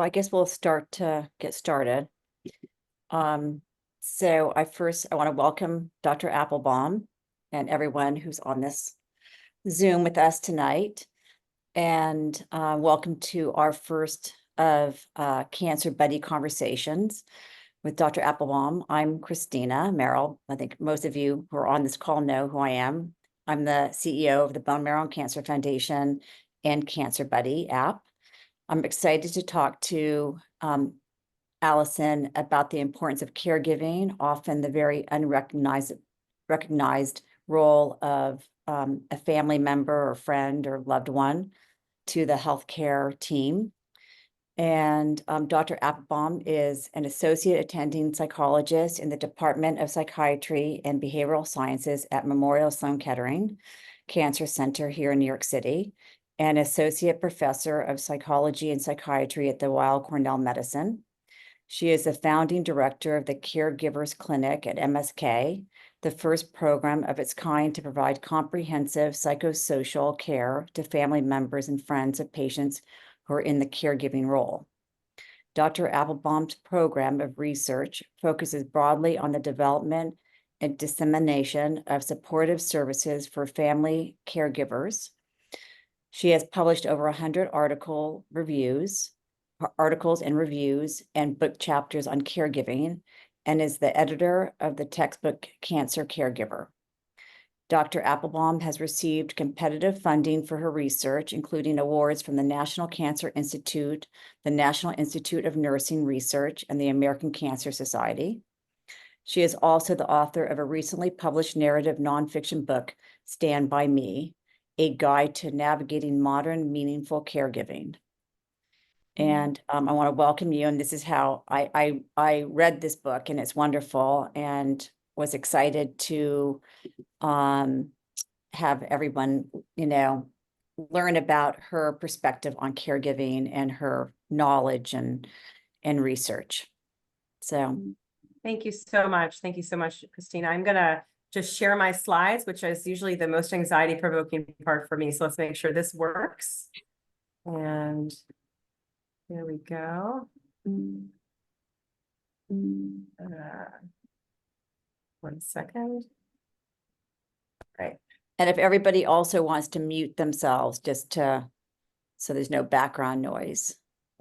I guess we'll start to get started. So I want to welcome Dr. Applebaum and everyone who's on this Zoom with us tonight. And welcome to our first of CancerBuddy Conversations with Dr. Applebaum. I'm Christina Merrill. I think most of you who are on this call know who I am. I'm the CEO of the Bone Marrow and Cancer Foundation and CancerBuddy app. I'm excited to talk to Allison about the importance of caregiving, often the very recognized role of a family member or friend or loved one to the healthcare team. And Dr. Applebaum is an associate attending psychologist in the Department of Psychiatry and Behavioral Sciences at Memorial Sloan Kettering Cancer Center here in New York City, and associate professor of psychology and psychiatry at the Weill Cornell Medicine. She is the founding director of the Caregivers Clinic at MSK, the first program of its kind to provide comprehensive psychosocial care to family members and friends of patients who are in the caregiving role. Dr. Applebaum's program of research focuses broadly on the development and dissemination of supportive services for family caregivers. She has published over 100 articles and reviews and book chapters on caregiving, and is the editor of the textbook Cancer Caregiver. Dr. Applebaum has received competitive funding for her research, including awards from the National Cancer Institute, the National Institute of Nursing Research, and the American Cancer Society. She is also the author of a recently published narrative nonfiction book, Stand By Me, a guide to navigating modern, meaningful caregiving. And I want to welcome you. And this is how I read this book, and it's wonderful, and was excited to have everyone, learn about her perspective on caregiving and her knowledge and research. So thank you so much. Thank you so much, Christina. I'm going to just share my slides, which is usually the most anxiety-provoking part for me. So let's make sure this works. And there we go. One second. Right. And if everybody also wants to mute themselves, so there's no background noise.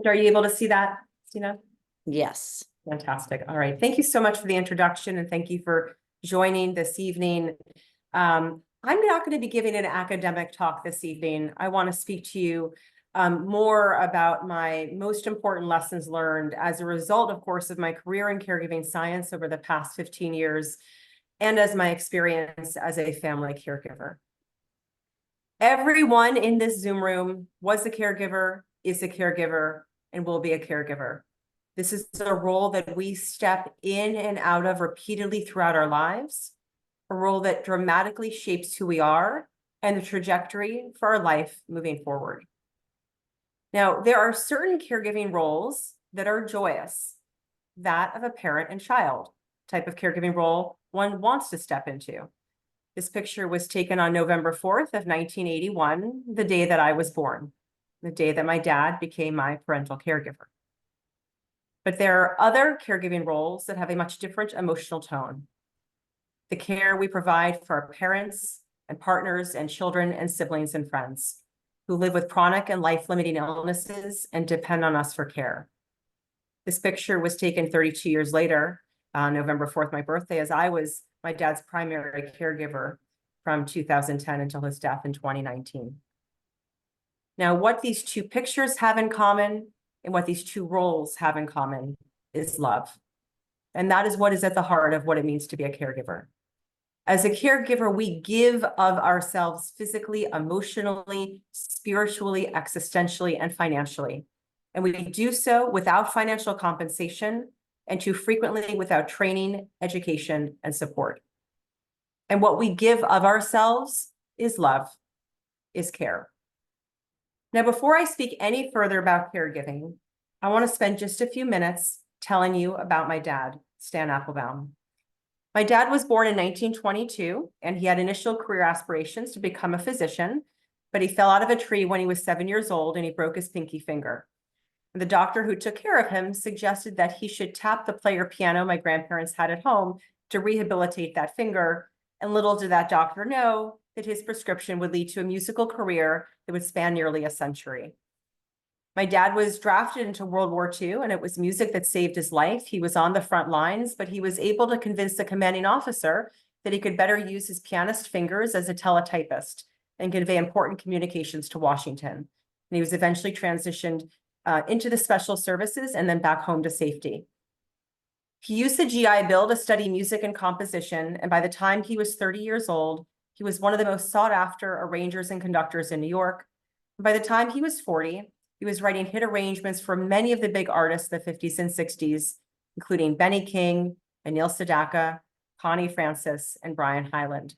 Are you able to see that, Christina? Yes. Fantastic. All right. Thank you so much for the introduction, and thank you for joining this evening. I'm not going to be giving an academic talk this evening. I want to speak to you more about my most important lessons learned as a result, of course, of my career in caregiving science over the past 15 years, and as my experience as a family caregiver. Everyone in this Zoom room was a caregiver, is a caregiver, and will be a caregiver. This is a role that we step in and out of repeatedly throughout our lives, a role that dramatically shapes who we are and the trajectory for our life moving forward. Now, there are certain caregiving roles that are joyous, that of a parent and child type of caregiving role one wants to step into. This picture was taken on November 4th of 1981, the day that I was born, the day that my dad became my parental caregiver. But there are other caregiving roles that have a much different emotional tone. The care we provide for our parents and partners and children and siblings and friends who live with chronic and life-limiting illnesses and depend on us for care. This picture was taken 32 years later, on November 4th, my birthday, as I was my dad's primary caregiver from 2010 until his death in 2019. Now, what these two pictures have in common and what these two roles have in common is love. And that is what is at the heart of what it means to be a caregiver. As a caregiver, we give of ourselves physically, emotionally, spiritually, existentially, and financially. And we do so without financial compensation, and too frequently without training, education, and support. And what we give of ourselves is love, is care. Now, before I speak any further about caregiving, I want to spend just a few minutes telling you about my dad, Stan Applebaum. My dad was born in 1922, and he had initial career aspirations to become a physician, but he fell out of a tree when he was 7 years old and he broke his pinky finger. The doctor who took care of him suggested that he should tap the player piano my grandparents had at home to rehabilitate that finger. And little did that doctor know that his prescription would lead to a musical career that would span nearly a century. My dad was drafted into World War II, and it was music that saved his life. He was on the front lines, but he was able to convince the commanding officer that he could better use his pianist fingers as a teletypist and convey important communications to Washington. And he was eventually transitioned into the special services and then back home to safety. He used the GI Bill to study music and composition, and by the time he was 30 years old, he was one of the most sought after arrangers and conductors in New York. And by the time he was 40, he was writing hit arrangements for many of the big artists of the 50s and 60s, including Benny King, Anil Sedaka, Connie Francis, and Brian Hyland.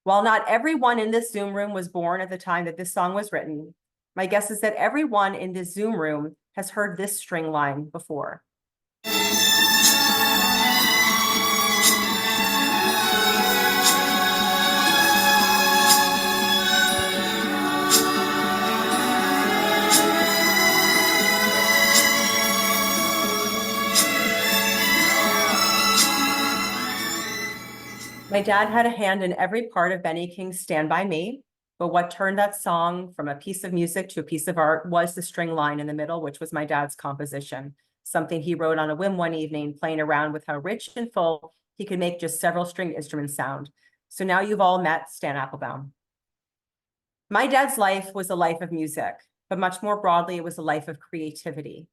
While not everyone in this Zoom room was born at the time that this song was written, my guess is that everyone in this Zoom room has heard this string line before. My dad had a hand in every part of Benny King's Stand By Me, but what turned that song from a piece of music to a piece of art was the string line in the middle, which was my dad's composition, something he wrote on a whim one evening, playing around with how rich and full he could make just several stringed instruments sound. So now you've all met Stan Applebaum. My dad's life was a life of music, but much more broadly, it was a life of creativity.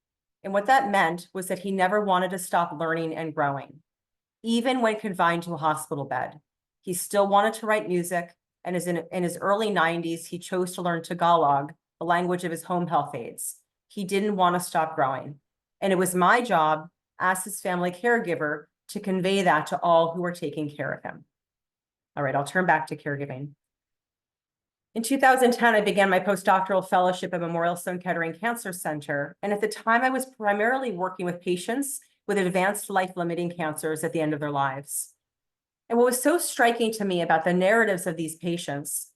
And what that meant was that he never wanted to stop learning and growing. Even when confined to a hospital bed, he still wanted to write music, and in his early 90s, he chose to learn Tagalog, the language of his home health aides. He didn't want to stop growing. And it was my job, as his family caregiver, to convey that to all who were taking care of him. All right, I'll turn back to caregiving. In 2010, I began my postdoctoral fellowship at Memorial Sloan Kettering Cancer Center. And at the time, I was primarily working with patients with advanced life-limiting cancers at the end of their lives. And what was so striking to me about the narratives of these patients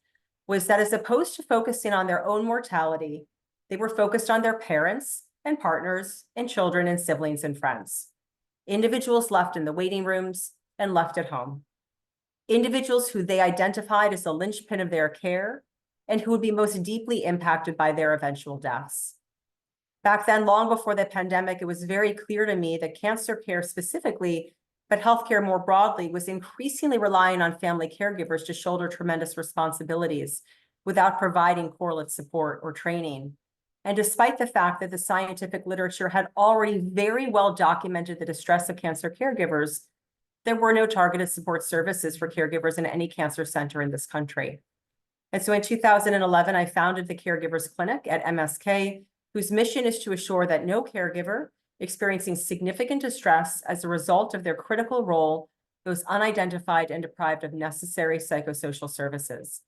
was that as opposed to focusing on their own mortality, they were focused on their parents and partners and children and siblings and friends. Individuals left in the waiting rooms and left at home. Individuals who they identified as the linchpin of their care and who would be most deeply impacted by their eventual deaths. Back then, long before the pandemic, it was very clear to me that cancer care specifically, but healthcare more broadly, was increasingly relying on family caregivers to shoulder tremendous responsibilities without providing correlate support or training. And despite the fact that the scientific literature had already very well documented the distress of cancer caregivers, there were no targeted support services for caregivers in any cancer center in this country. And so in 2011, I founded the Caregivers Clinic at MSK, whose mission is to assure that no caregiver experiencing significant distress as a result of their critical role goes unidentified and deprived of necessary psychosocial services.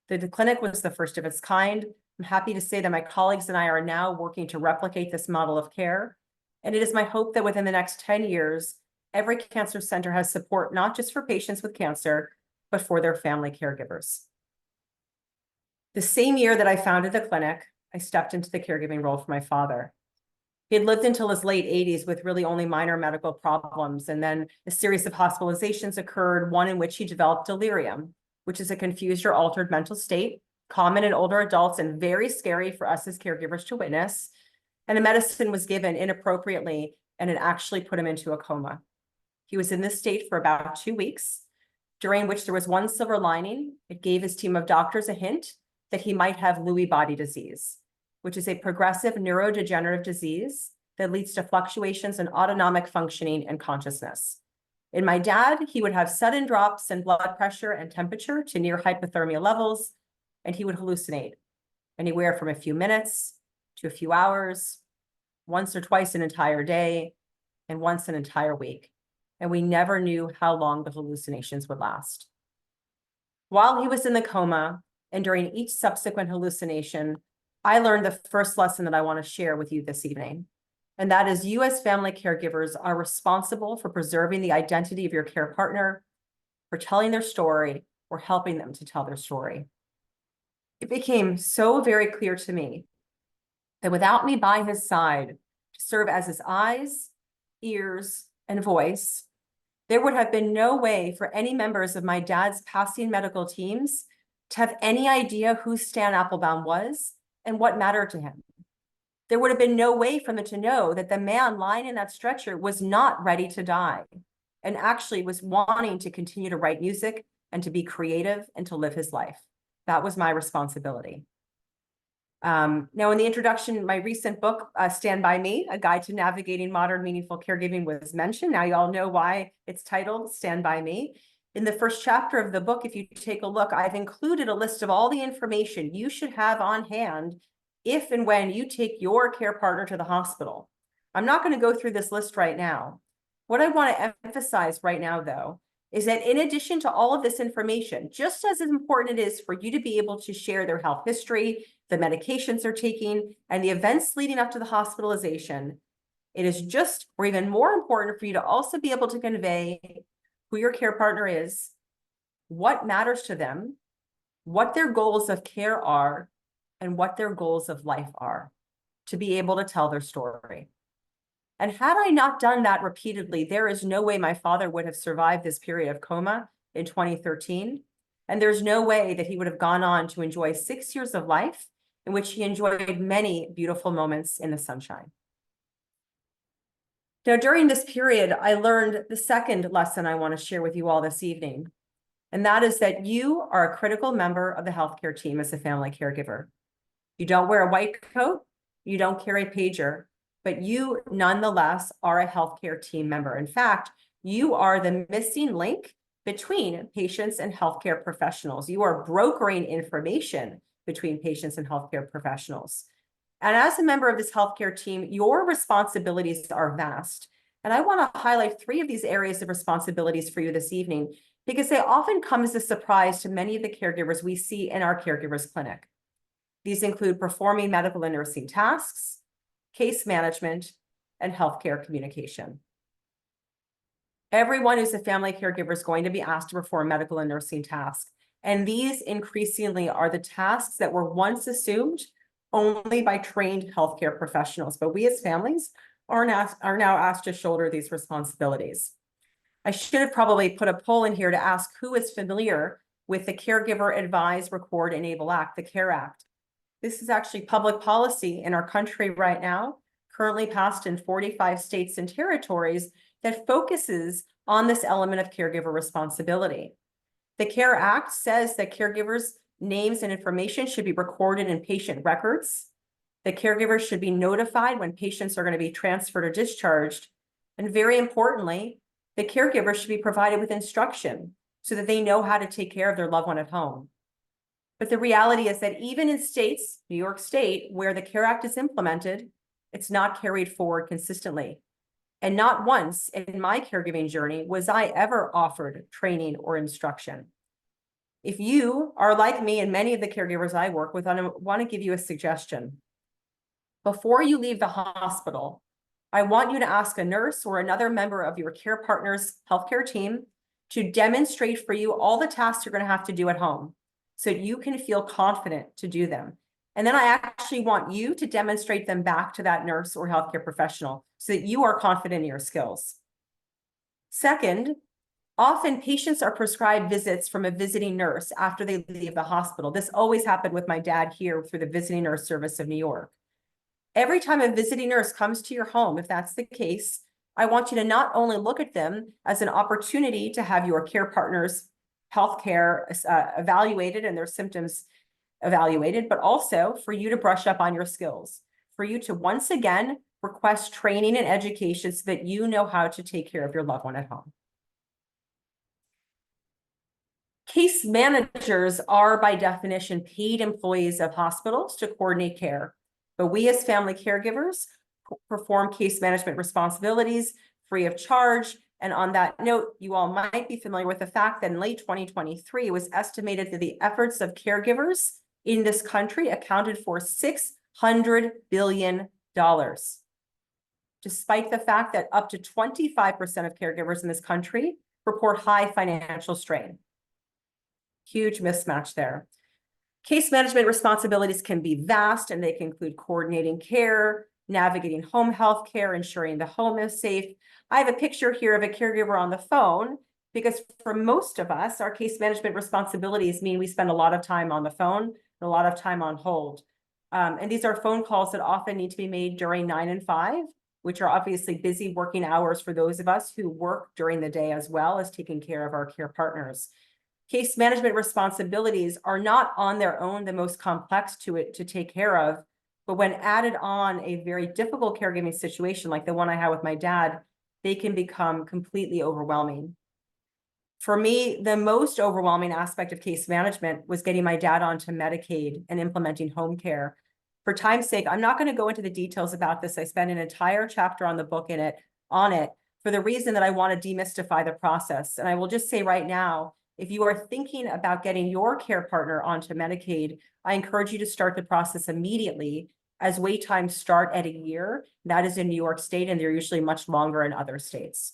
The clinic was the first of its kind. I'm happy to say that my colleagues and I are now working to replicate this model of care. And it is my hope that within the next 10 years, every cancer center has support not just for patients with cancer, but for their family caregivers. The same year that I founded the clinic, I stepped into the caregiving role for my father. He had lived until his late 80s with really only minor medical problems, and then a series of hospitalizations occurred, one in which he developed delirium, which is a confused or altered mental state, common in older adults and very scary for us as caregivers to witness. And a medicine was given inappropriately, and it actually put him into a coma. He was in this state for about 2 weeks, during which there was one silver lining. It gave his team of doctors a hint that he might have Lewy body disease, which is a progressive neurodegenerative disease that leads to fluctuations in autonomic functioning and consciousness. In my dad, he would have sudden drops in blood pressure and temperature to near hypothermia levels, and he would hallucinate anywhere from a few minutes to a few hours, once or twice an entire day, and once an entire week. And we never knew how long the hallucinations would last. While he was in the coma, and during each subsequent hallucination, I learned the first lesson that I want to share with you this evening. And that is, you as family caregivers are responsible for preserving the identity of your care partner, for telling their story, or helping them to tell their story. It became so very clear to me that without me by his side to serve as his eyes, ears, and voice, there would have been no way for any members of my dad's passing medical teams to have any idea who Stan Applebaum was and what mattered to him. There would have been no way for them to know that the man lying in that stretcher was not ready to die and actually was wanting to continue to write music and to be creative and to live his life. That was my responsibility. Now, in the introduction, my recent book, Stand By Me, A Guide to Navigating Modern Meaningful Caregiving, was mentioned. Now you all know why it's titled Stand By Me. In the first chapter of the book, if you take a look, I've included a list of all the information you should have on hand if and when you take your care partner to the hospital. I'm not going to go through this list right now. What I want to emphasize right now, though, is that in addition to all of this information, just as important it is for you to be able to share their health history, the medications they're taking, and the events leading up to the hospitalization, it is just, or even more important, for you to also be able to convey who your care partner is, what matters to them, what their goals of care are, and what their goals of life are, to be able to tell their story. And had I not done that repeatedly, there is no way my father would have survived this period of coma in 2013. And there's no way that he would have gone on to enjoy 6 years of life in which he enjoyed many beautiful moments in the sunshine. Now, during this period, I learned the second lesson I want to share with you all this evening. And that is that you are a critical member of the healthcare team as a family caregiver. You don't wear a white coat, you don't carry a pager, but you nonetheless are a healthcare team member. In fact, you are the missing link between patients and healthcare professionals. You are brokering information between patients and healthcare professionals. And as a member of this healthcare team, your responsibilities are vast. And I want to highlight 3 of these areas of responsibilities for you this evening, because they often come as a surprise to many of the caregivers we see in our caregivers clinic. These include performing medical and nursing tasks, case management, and healthcare communication. Everyone who's a family caregiver is going to be asked to perform medical and nursing tasks. And these increasingly are the tasks that were once assumed only by trained healthcare professionals. But we as families are now asked to shoulder these responsibilities. I should have probably put a poll in here to ask who is familiar with the Caregiver Advise, Record, Enable Act, the CARE Act. This is actually public policy in our country right now, currently passed in 45 states and territories, that focuses on this element of caregiver responsibility. The CARE Act says that caregivers' names and information should be recorded in patient records. The caregivers should be notified when patients are going to be transferred or discharged. And very importantly, the caregiver should be provided with instruction so that they know how to take care of their loved one at home. But the reality is that even in states, New York State, where the CARE Act is implemented, it's not carried forward consistently. And not once in my caregiving journey was I ever offered training or instruction. If you are like me and many of the caregivers I work with, I want to give you a suggestion. Before you leave the hospital, I want you to ask a nurse or another member of your care partner's healthcare team to demonstrate for you all the tasks you're going to have to do at home so you can feel confident to do them. And then I actually want you to demonstrate them back to that nurse or healthcare professional so that you are confident in your skills. Second, often patients are prescribed visits from a visiting nurse after they leave the hospital. This always happened with my dad here through the visiting nurse service of New York. Every time a visiting nurse comes to your home, if that's the case, I want you to not only look at them as an opportunity to have your care partner's healthcare evaluated and their symptoms evaluated, but also for you to brush up on your skills, for you to once again request training and education so that you know how to take care of your loved one at home. Case managers are by definition paid employees of hospitals to coordinate care, but we as family caregivers perform case management responsibilities free of charge. And on that note, you all might be familiar with the fact that in late 2023, it was estimated that the efforts of caregivers in this country accounted for $600 billion, despite the fact that up to 25% of caregivers in this country report high financial strain. Huge mismatch there. Case management responsibilities can be vast, and they can include coordinating care, navigating home health care, ensuring the home is safe. I have a picture here of a caregiver on the phone, because for most of us, our case management responsibilities mean we spend a lot of time on the phone and a lot of time on hold. And these are phone calls that often need to be made during 9 and 5, which are obviously busy working hours for those of us who work during the day as well as taking care of our care partners. Case management responsibilities are not on their own the most complex to take care of, but when added on a very difficult caregiving situation like the one I had with my dad, they can become completely overwhelming. For me, the most overwhelming aspect of case management was getting my dad onto Medicaid and implementing home care. For time's sake, I'm not going to go into the details about this. I spent an entire chapter on the book on it for the reason that I want to demystify the process. And I will just say right now, if you are thinking about getting your care partner onto Medicaid, I encourage you to start the process immediately, as wait times start at a year. That is in New York State, and they're usually much longer in other states.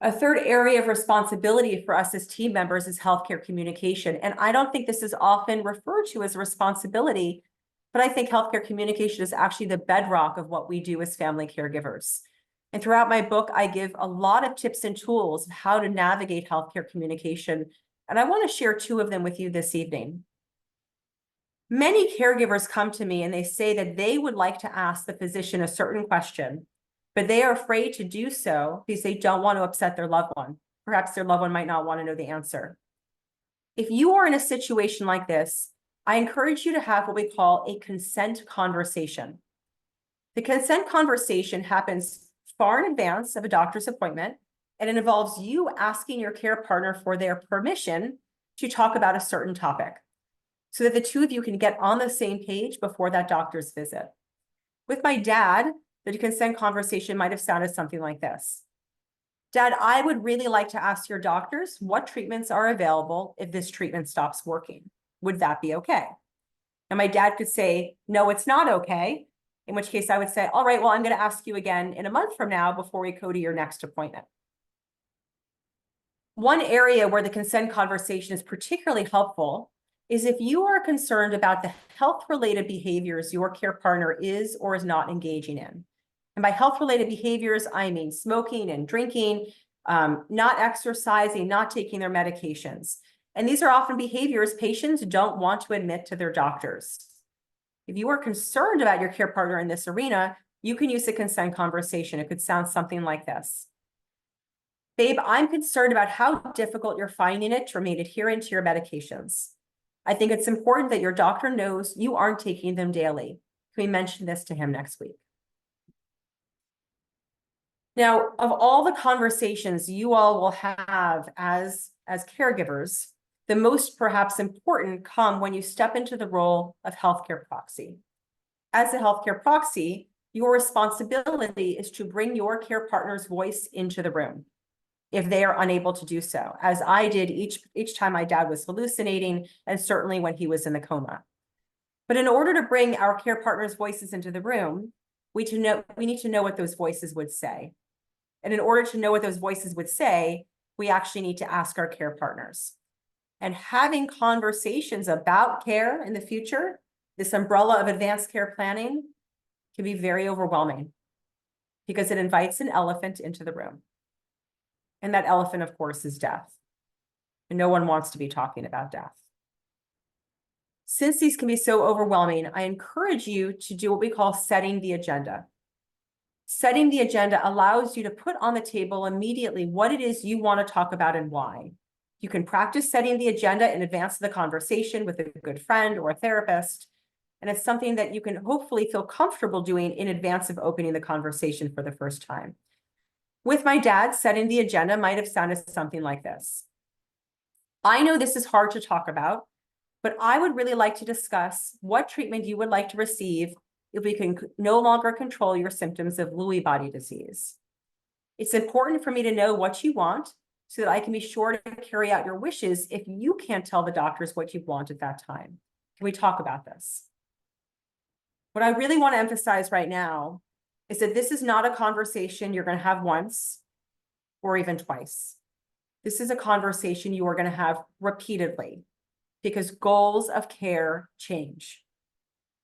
A third area of responsibility for us as team members is healthcare communication. And I don't think this is often referred to as a responsibility, but I think healthcare communication is actually the bedrock of what we do as family caregivers. And throughout my book, I give a lot of tips and tools of how to navigate healthcare communication. And I want to share 2 of them with you this evening. Many caregivers come to me and they say that they would like to ask the physician a certain question, but they are afraid to do so because they don't want to upset their loved one. Perhaps their loved one might not want to know the answer. If you are in a situation like this, I encourage you to have what we call a consent conversation. The consent conversation happens far in advance of a doctor's appointment, and it involves you asking your care partner for their permission to talk about a certain topic, so that the 2 of you can get on the same page before that doctor's visit. With my dad, the consent conversation might have sounded something like this. Dad, I would really like to ask your doctors what treatments are available if this treatment stops working. Would that be okay? And my dad could say, no, it's not okay. In which case I would say, all right, well, I'm going to ask you again in a month from now before we go to your next appointment. One area where the consent conversation is particularly helpful is if you are concerned about the health-related behaviors your care partner is or is not engaging in. And by health-related behaviors, I mean smoking and drinking, not exercising, not taking their medications. And these are often behaviors patients don't want to admit to their doctors. If you are concerned about your care partner in this arena, you can use a consent conversation. It could sound something like this. Babe, I'm concerned about how difficult you're finding it to remain adherent to your medications. I think it's important that your doctor knows you aren't taking them daily. Can we mention this to him next week? Now, of all the conversations you all will have as caregivers, the most perhaps important come when you step into the role of healthcare proxy. As a healthcare proxy, your responsibility is to bring your care partner's voice into the room if they are unable to do so, as I did each time my dad was hallucinating, and certainly when he was in the coma. But in order to bring our care partner's voices into the room, we need to know what those voices would say. And in order to know what those voices would say, we actually need to ask our care partners. And having conversations about care in the future, this umbrella of advanced care planning, can be very overwhelming because it invites an elephant into the room. And that elephant, of course, is death. And no one wants to be talking about death. Since these can be so overwhelming, I encourage you to do what we call setting the agenda. Setting the agenda allows you to put on the table immediately what it is you want to talk about and why. You can practice setting the agenda in advance of the conversation with a good friend or a therapist. And it's something that you can hopefully feel comfortable doing in advance of opening the conversation for the first time. With my dad, setting the agenda might have sounded something like this. I know this is hard to talk about, but I would really like to discuss what treatment you would like to receive if we can no longer control your symptoms of Lewy body disease. It's important for me to know what you want so that I can be sure to carry out your wishes if you can't tell the doctors what you want at that time. Can we talk about this? What I really want to emphasize right now is that this is not a conversation you're going to have once or even twice. This is a conversation you are going to have repeatedly. because goals of care change.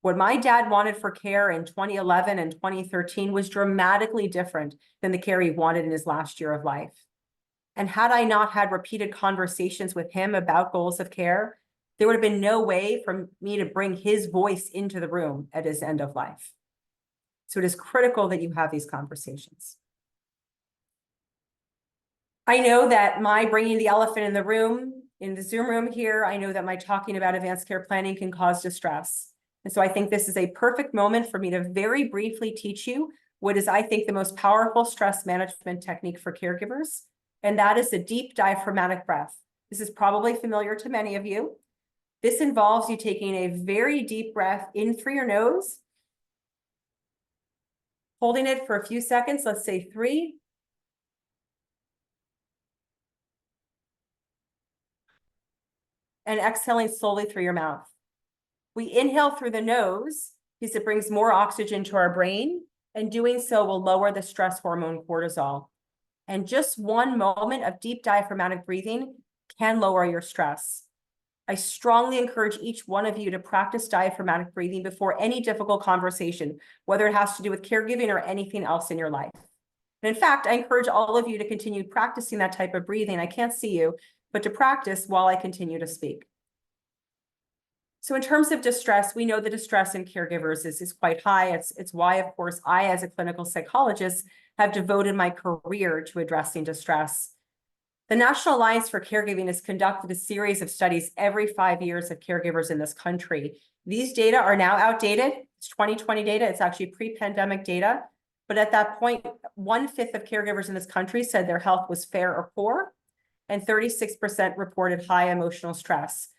What my dad wanted for care in 2011 and 2013 was dramatically different than the care he wanted in his last year of life. And had I not had repeated conversations with him about goals of care, there would have been no way for me to bring his voice into the room at his end of life. So it is critical that you have these conversations. I know that my bringing the elephant in the room, in the Zoom room here, I know that my talking about advanced care planning can cause distress. And so I think this is a perfect moment for me to very briefly teach you what is, I think, the most powerful stress management technique for caregivers. And that is a deep diaphragmatic breath. This is probably familiar to many of you. This involves you taking a very deep breath in through your nose, holding it for a few seconds, let's say 3, and exhaling slowly through your mouth. We inhale through the nose because it brings more oxygen to our brain, and doing so will lower the stress hormone cortisol. And just one moment of deep diaphragmatic breathing can lower your stress. I strongly encourage each one of you to practice diaphragmatic breathing before any difficult conversation, whether it has to do with caregiving or anything else in your life. And in fact, I encourage all of you to continue practicing that type of breathing. I can't see you, but to practice while I continue to speak. So in terms of distress, we know the distress in caregivers is quite high. It's why, of course, I, as a clinical psychologist, have devoted my career to addressing distress. The National Alliance for Caregiving has conducted a series of studies every 5 years of caregivers in this country. These data are now outdated. It's 2020 data. It's actually pre-pandemic data. But at that point, 1/5 of caregivers in this country said their health was fair or poor, and 36% reported high emotional stress.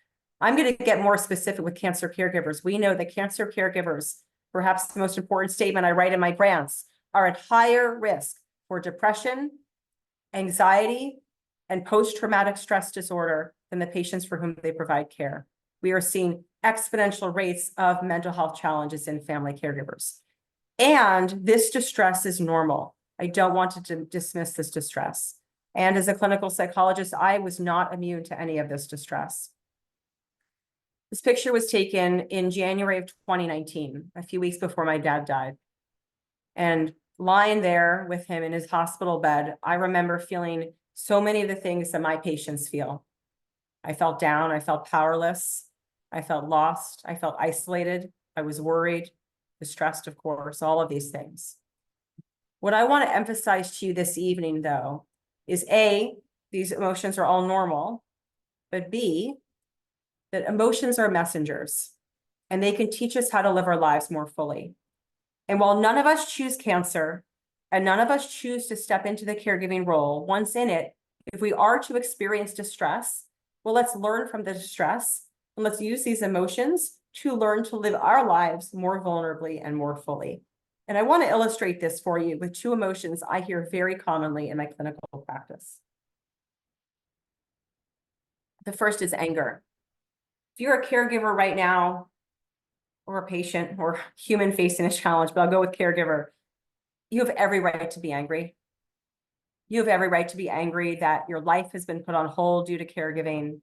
I'm going to get more specific with cancer caregivers. We know that cancer caregivers, perhaps the most important statement I write in my grants, are at higher risk for depression, anxiety, and post-traumatic stress disorder than the patients for whom they provide care. We are seeing exponential rates of mental health challenges in family caregivers. And this distress is normal. I don't want to dismiss this distress. And as a clinical psychologist, I was not immune to any of this distress. This picture was taken in January of 2019, a few weeks before my dad died. And lying there with him in his hospital bed, I remember feeling so many of the things that my patients feel. I felt down, I felt powerless, I felt lost, I felt isolated, I was worried, distressed, of course, all of these things. What I want to emphasize to you this evening, though, is A, these emotions are all normal, but B, that emotions are messengers, and they can teach us how to live our lives more fully. And while none of us choose cancer, and none of us choose to step into the caregiving role, once in it, if we are to experience distress, well, let's learn from the distress, and let's use these emotions to learn to live our lives more vulnerably and more fully. And I want to illustrate this for you with 2 emotions I hear very commonly in my clinical practice. The first is anger. If you're a caregiver right now, or a patient, or human facing a challenge, but I'll go with caregiver, you have every right to be angry. You have every right to be angry that your life has been put on hold due to caregiving.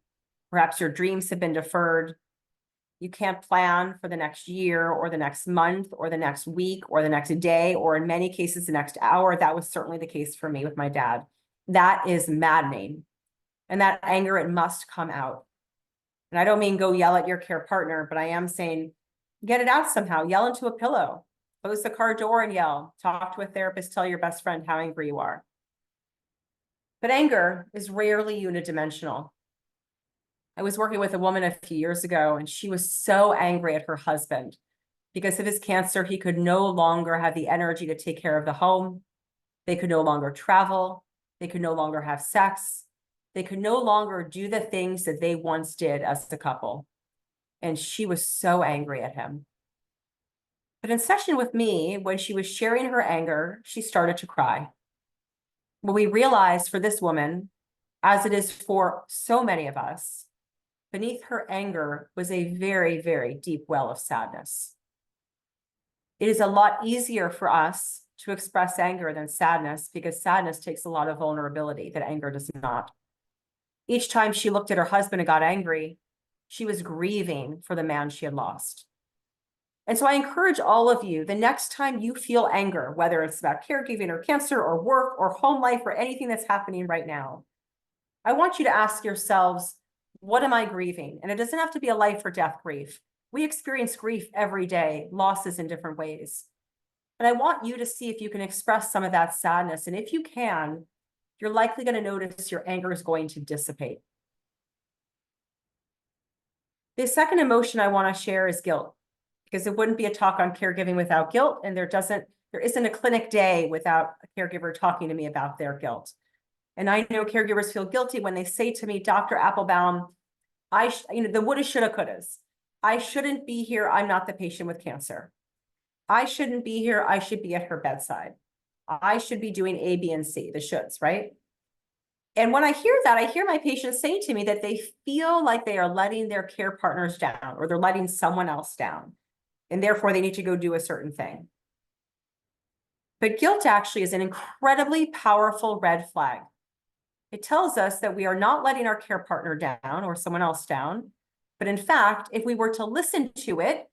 Perhaps your dreams have been deferred. You can't plan for the next year or the next month or the next week or the next day, or in many cases, the next hour. That was certainly the case for me with my dad. That is maddening. And that anger, it must come out. And I don't mean go yell at your care partner, but I am saying get it out somehow. Yell into a pillow, close the car door and yell, talk to a therapist, tell your best friend how angry you are. But anger is rarely unidimensional. I was working with a woman a few years ago, and she was so angry at her husband. Because of his cancer, he could no longer have the energy to take care of the home. They could no longer travel. They could no longer have sex. They could no longer do the things that they once did as a couple. And she was so angry at him. But in session with me, when she was sharing her anger, she started to cry. What we realized for this woman, as it is for so many of us, beneath her anger was a very, very deep well of sadness. It is a lot easier for us to express anger than sadness, because sadness takes a lot of vulnerability that anger does not. Each time she looked at her husband and got angry, She was grieving for the man she had lost. And so I encourage all of you, the next time you feel anger, whether it's about caregiving or cancer or work or home life or anything that's happening right now, I want you to ask yourselves, what am I grieving? And it doesn't have to be a life or death grief. We experience grief every day, losses in different ways. And I want you to see if you can express some of that sadness. And if you can, you're likely going to notice your anger is going to dissipate. The second emotion I want to share is guilt, because it wouldn't be a talk on caregiving without guilt. And there isn't a clinic day without a caregiver talking to me about their guilt. And I know caregivers feel guilty when they say to me, Dr. Applebaum, the woulda, shoulda, couldas. I shouldn't be here. I'm not the patient with cancer. I shouldn't be here. I should be at her bedside. I should be doing A, B, and C, the shoulds, right? And when I hear that, I hear my patients say to me that they feel like they are letting their care partners down, or they're letting someone else down, and therefore they need to go do a certain thing. But guilt actually is an incredibly powerful red flag. It tells us that we are not letting our care partner down or someone else down. But in fact, if we were to listen to it,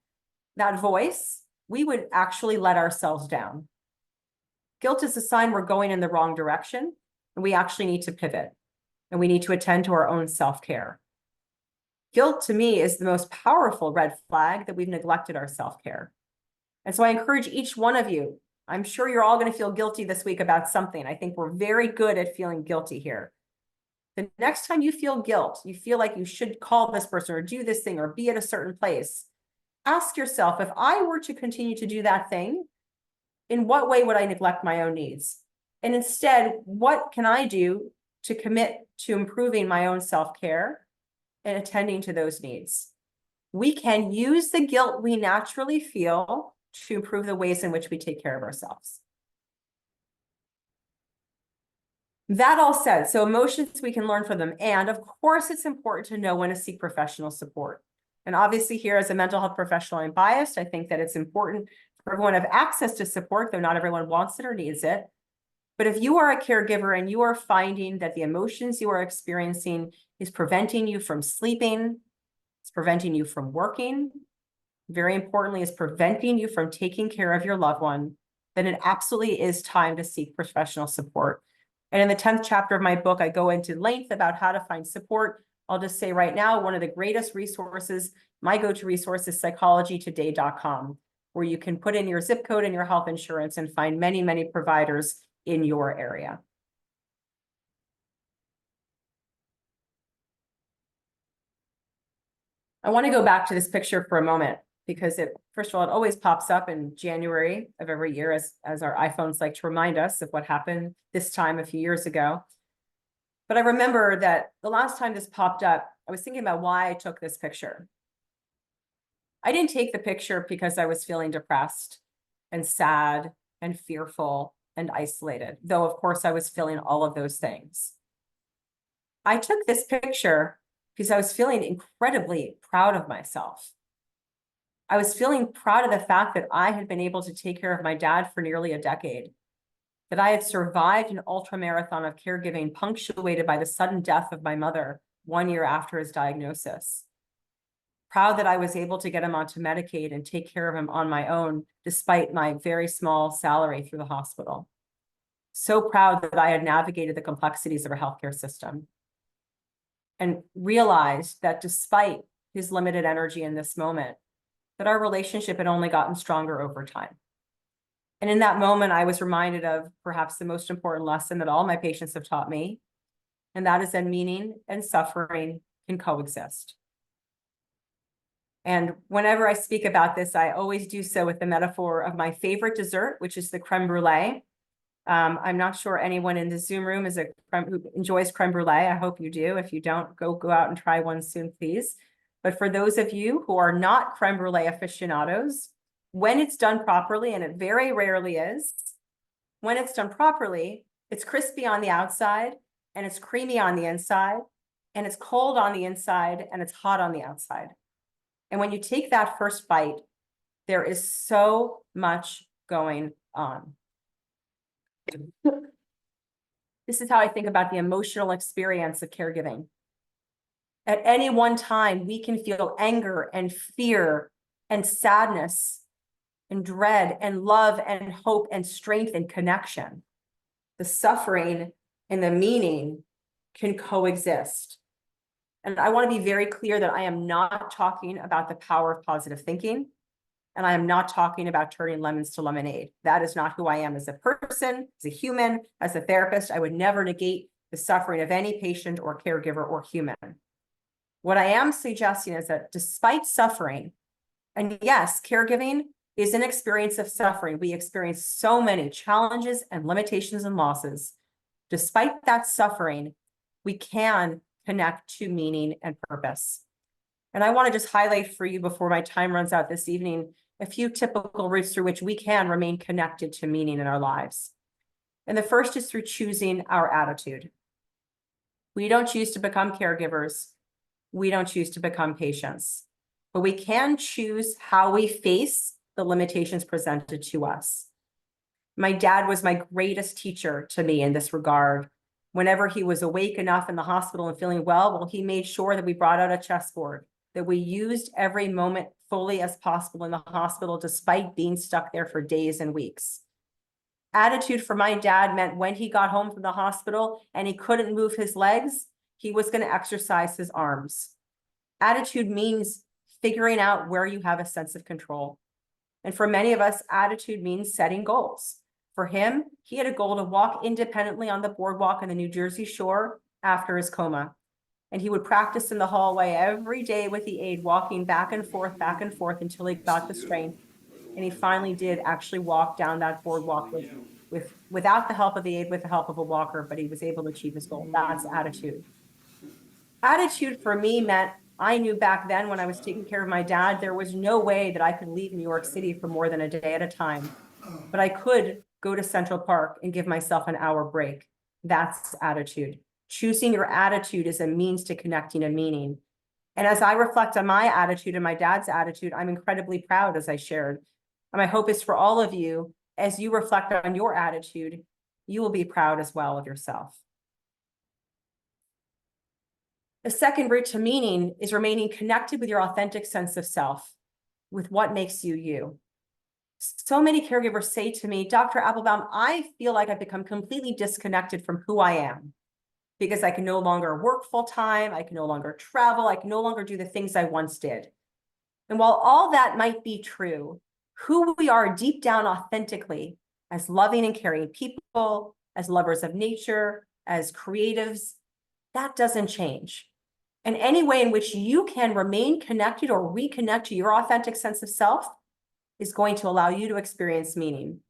that voice, we would actually let ourselves down. Guilt is a sign we're going in the wrong direction, and we actually need to pivot, and we need to attend to our own self-care. Guilt, to me, is the most powerful red flag that we've neglected our self-care. And so I encourage each one of you, I'm sure you're all going to feel guilty this week about something. I think we're very good at feeling guilty here. The next time you feel guilt, you feel like you should call this person or do this thing or be at a certain place, ask yourself, if I were to continue to do that thing, in what way would I neglect my own needs? And instead, what can I do to commit to improving my own self-care and attending to those needs? We can use the guilt we naturally feel to improve the ways in which we take care of ourselves. That all said, so emotions, we can learn from them. And of course, it's important to know when to seek professional support. And obviously here as a mental health professional, I'm biased. I think that it's important for everyone to have access to support, though not everyone wants it or needs it. But if you are a caregiver and you are finding that the emotions you are experiencing is preventing you from sleeping, it's preventing you from working, very importantly, is preventing you from taking care of your loved one, then it absolutely is time to seek professional support. And in the 10th chapter of my book, I go into length about how to find support. I'll just say right now, one of the greatest resources, my go-to resource is psychologytoday.com, where you can put in your zip code and your health insurance and find many, many providers in your area. I want to go back to this picture for a moment, because first of all, it always pops up in January of every year as our iPhones like to remind us of what happened this time a few years ago. But I remember that the last time this popped up, I was thinking about why I took this picture. I didn't take the picture because I was feeling depressed and sad and fearful and isolated, though of course I was feeling all of those things. I took this picture because I was feeling incredibly proud of myself. I was feeling proud of the fact that I had been able to take care of my dad for nearly a decade, that I had survived an ultramarathon of caregiving punctuated by the sudden death of my mother 1 year after his diagnosis. Proud that I was able to get him onto Medicaid and take care of him on my own, despite my very small salary through the hospital. So proud that I had navigated the complexities of our healthcare system, and realized that despite his limited energy in this moment, that our relationship had only gotten stronger over time. And in that moment, I was reminded of perhaps the most important lesson that all my patients have taught me, and that is that meaning and suffering can coexist. And whenever I speak about this, I always do so with the metaphor of my favorite dessert, which is the creme brulee. I'm not sure anyone in the Zoom room who enjoys creme brulee. I hope you do. If you don't, go out and try one soon, please. But for those of you who are not creme brulee aficionados, when it's done properly, and it very rarely is, when it's done properly, it's crispy on the outside and it's creamy on the inside, and it's cold on the inside and it's hot on the outside. And when you take that first bite, there is so much going on. This is how I think about the emotional experience of caregiving. At any one time, we can feel anger and fear and sadness and dread and love and hope and strength and connection. The suffering and the meaning can coexist. And I want to be very clear that I am not talking about the power of positive thinking. And I am not talking about turning lemons to lemonade. That is not who I am as a person, as a human, as a therapist. I would never negate the suffering of any patient or caregiver or human. What I am suggesting is that despite suffering, and yes, caregiving is an experience of suffering. We experience so many challenges and limitations and losses. Despite that suffering, we can connect to meaning and purpose. And I want to just highlight for you before my time runs out this evening, a few typical routes through which we can remain connected to meaning in our lives. And the first is through choosing our attitude. We don't choose to become caregivers. We don't choose to become patients, but we can choose how we face the limitations presented to us. My dad was my greatest teacher to me in this regard. Whenever he was awake enough in the hospital and feeling well, he made sure that we brought out a chessboard, that we used every moment fully as possible in the hospital, despite being stuck there for days and weeks. Attitude for my dad meant when he got home from the hospital and he couldn't move his legs, he was going to exercise his arms. Attitude means figuring out where you have a sense of control. And for many of us, attitude means setting goals. For him, he had a goal to walk independently on the boardwalk on the New Jersey shore after his coma. And he would practice in the hallway every day with the aide, walking back and forth until he got the strength. And he finally did actually walk down that boardwalk without the help of the aide, with the help of a walker, but he was able to achieve his goal. That's attitude. Attitude for me meant I knew back then when I was taking care of my dad, there was no way that I could leave New York City for more than a day at a time. But I could go to Central Park and give myself an hour break. That's attitude. Choosing your attitude is a means to connecting a meaning. And as I reflect on my attitude and my dad's attitude, I'm incredibly proud, as I shared. And my hope is for all of you, as you reflect on your attitude, you will be proud as well of yourself. The second route to meaning is remaining connected with your authentic sense of self, with what makes you you. So many caregivers say to me, Dr. Applebaum, I feel like I've become completely disconnected from who I am because I can no longer work full time, I can no longer travel, I can no longer do the things I once did. And while all that might be true, who we are deep down authentically as loving and caring people, as lovers of nature, as creatives, that doesn't change. And any way in which you can remain connected or reconnect to your authentic sense of self is going to allow you to experience meaning.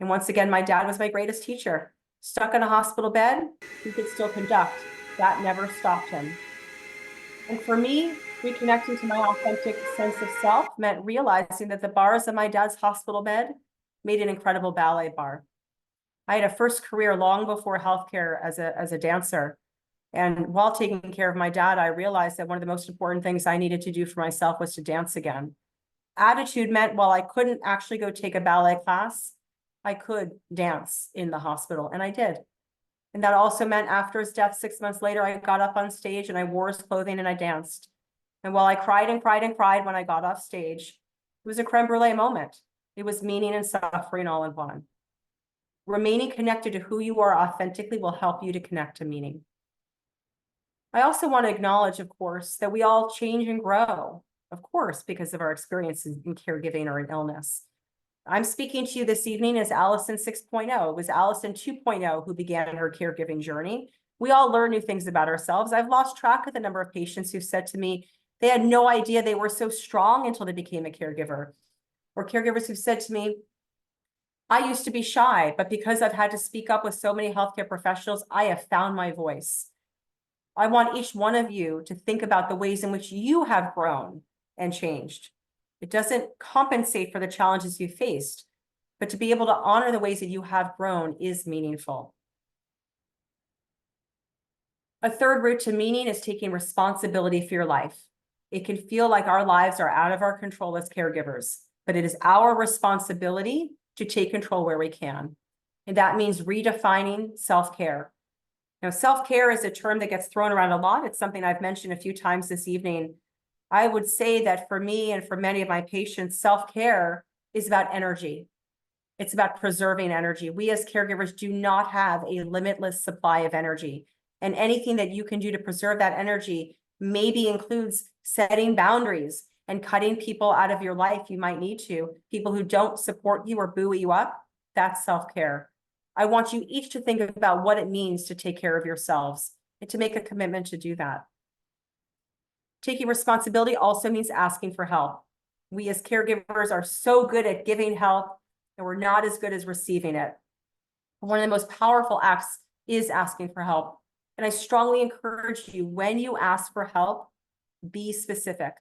And once again, my dad was my greatest teacher. Stuck in a hospital bed, he could still conduct. That never stopped him. And for me, reconnecting to my authentic sense of self meant realizing that the bars of my dad's hospital bed made an incredible ballet bar. I had a first career long before healthcare as a dancer. And while taking care of my dad, I realized that one of the most important things I needed to do for myself was to dance again. Attitude meant while I couldn't actually go take a ballet class, I could dance in the hospital, and I did. And that also meant after his death, 6 months later, I got up on stage and I wore his clothing and I danced. And while I cried and cried and cried when I got off stage, it was a creme brulee moment. It was meaning and suffering all in one. Remaining connected to who you are authentically will help you to connect to meaning. I also want to acknowledge, of course, that we all change and grow, of course, because of our experiences in caregiving or in illness. I'm speaking to you this evening as Allison 6.0. It was Allison 2.0 who began her caregiving journey. We all learn new things about ourselves. I've lost track of the number of patients who've said to me, they had no idea they were so strong until they became a caregiver. Or caregivers who've said to me, I used to be shy, but because I've had to speak up with so many healthcare professionals, I have found my voice. I want each one of you to think about the ways in which you have grown and changed. It doesn't compensate for the challenges you faced, but to be able to honor the ways that you have grown is meaningful. A third route to meaning is taking responsibility for your life. It can feel like our lives are out of our control as caregivers, but it is our responsibility to take control where we can. And that means redefining self-care. Now, self-care is a term that gets thrown around a lot. It's something I've mentioned a few times this evening. I would say that for me and for many of my patients, self-care is about energy. It's about preserving energy. We as caregivers do not have a limitless supply of energy. And anything that you can do to preserve that energy maybe includes setting boundaries and cutting people out of your life you might need to, people who don't support you or buoy you up. That's self-care. I want you each to think about what it means to take care of yourselves and to make a commitment to do that. Taking responsibility also means asking for help. We as caregivers are so good at giving help, and we're not as good as receiving it. One of the most powerful acts is asking for help. And I strongly encourage you, when you ask for help, be specific.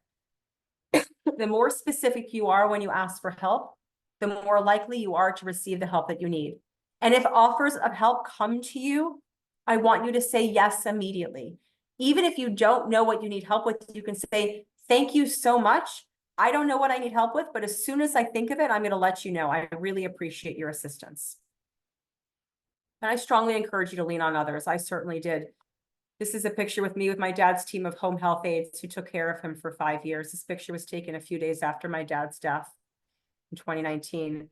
The more specific you are when you ask for help, the more likely you are to receive the help that you need. And if offers of help come to you, I want you to say yes immediately. Even if you don't know what you need help with, you can say, thank you so much. I don't know what I need help with, but as soon as I think of it, I'm going to let you know. I really appreciate your assistance. And I strongly encourage you to lean on others. I certainly did. This is a picture with me with my dad's team of home health aides who took care of him for 5 years. This picture was taken a few days after my dad's death in 2019.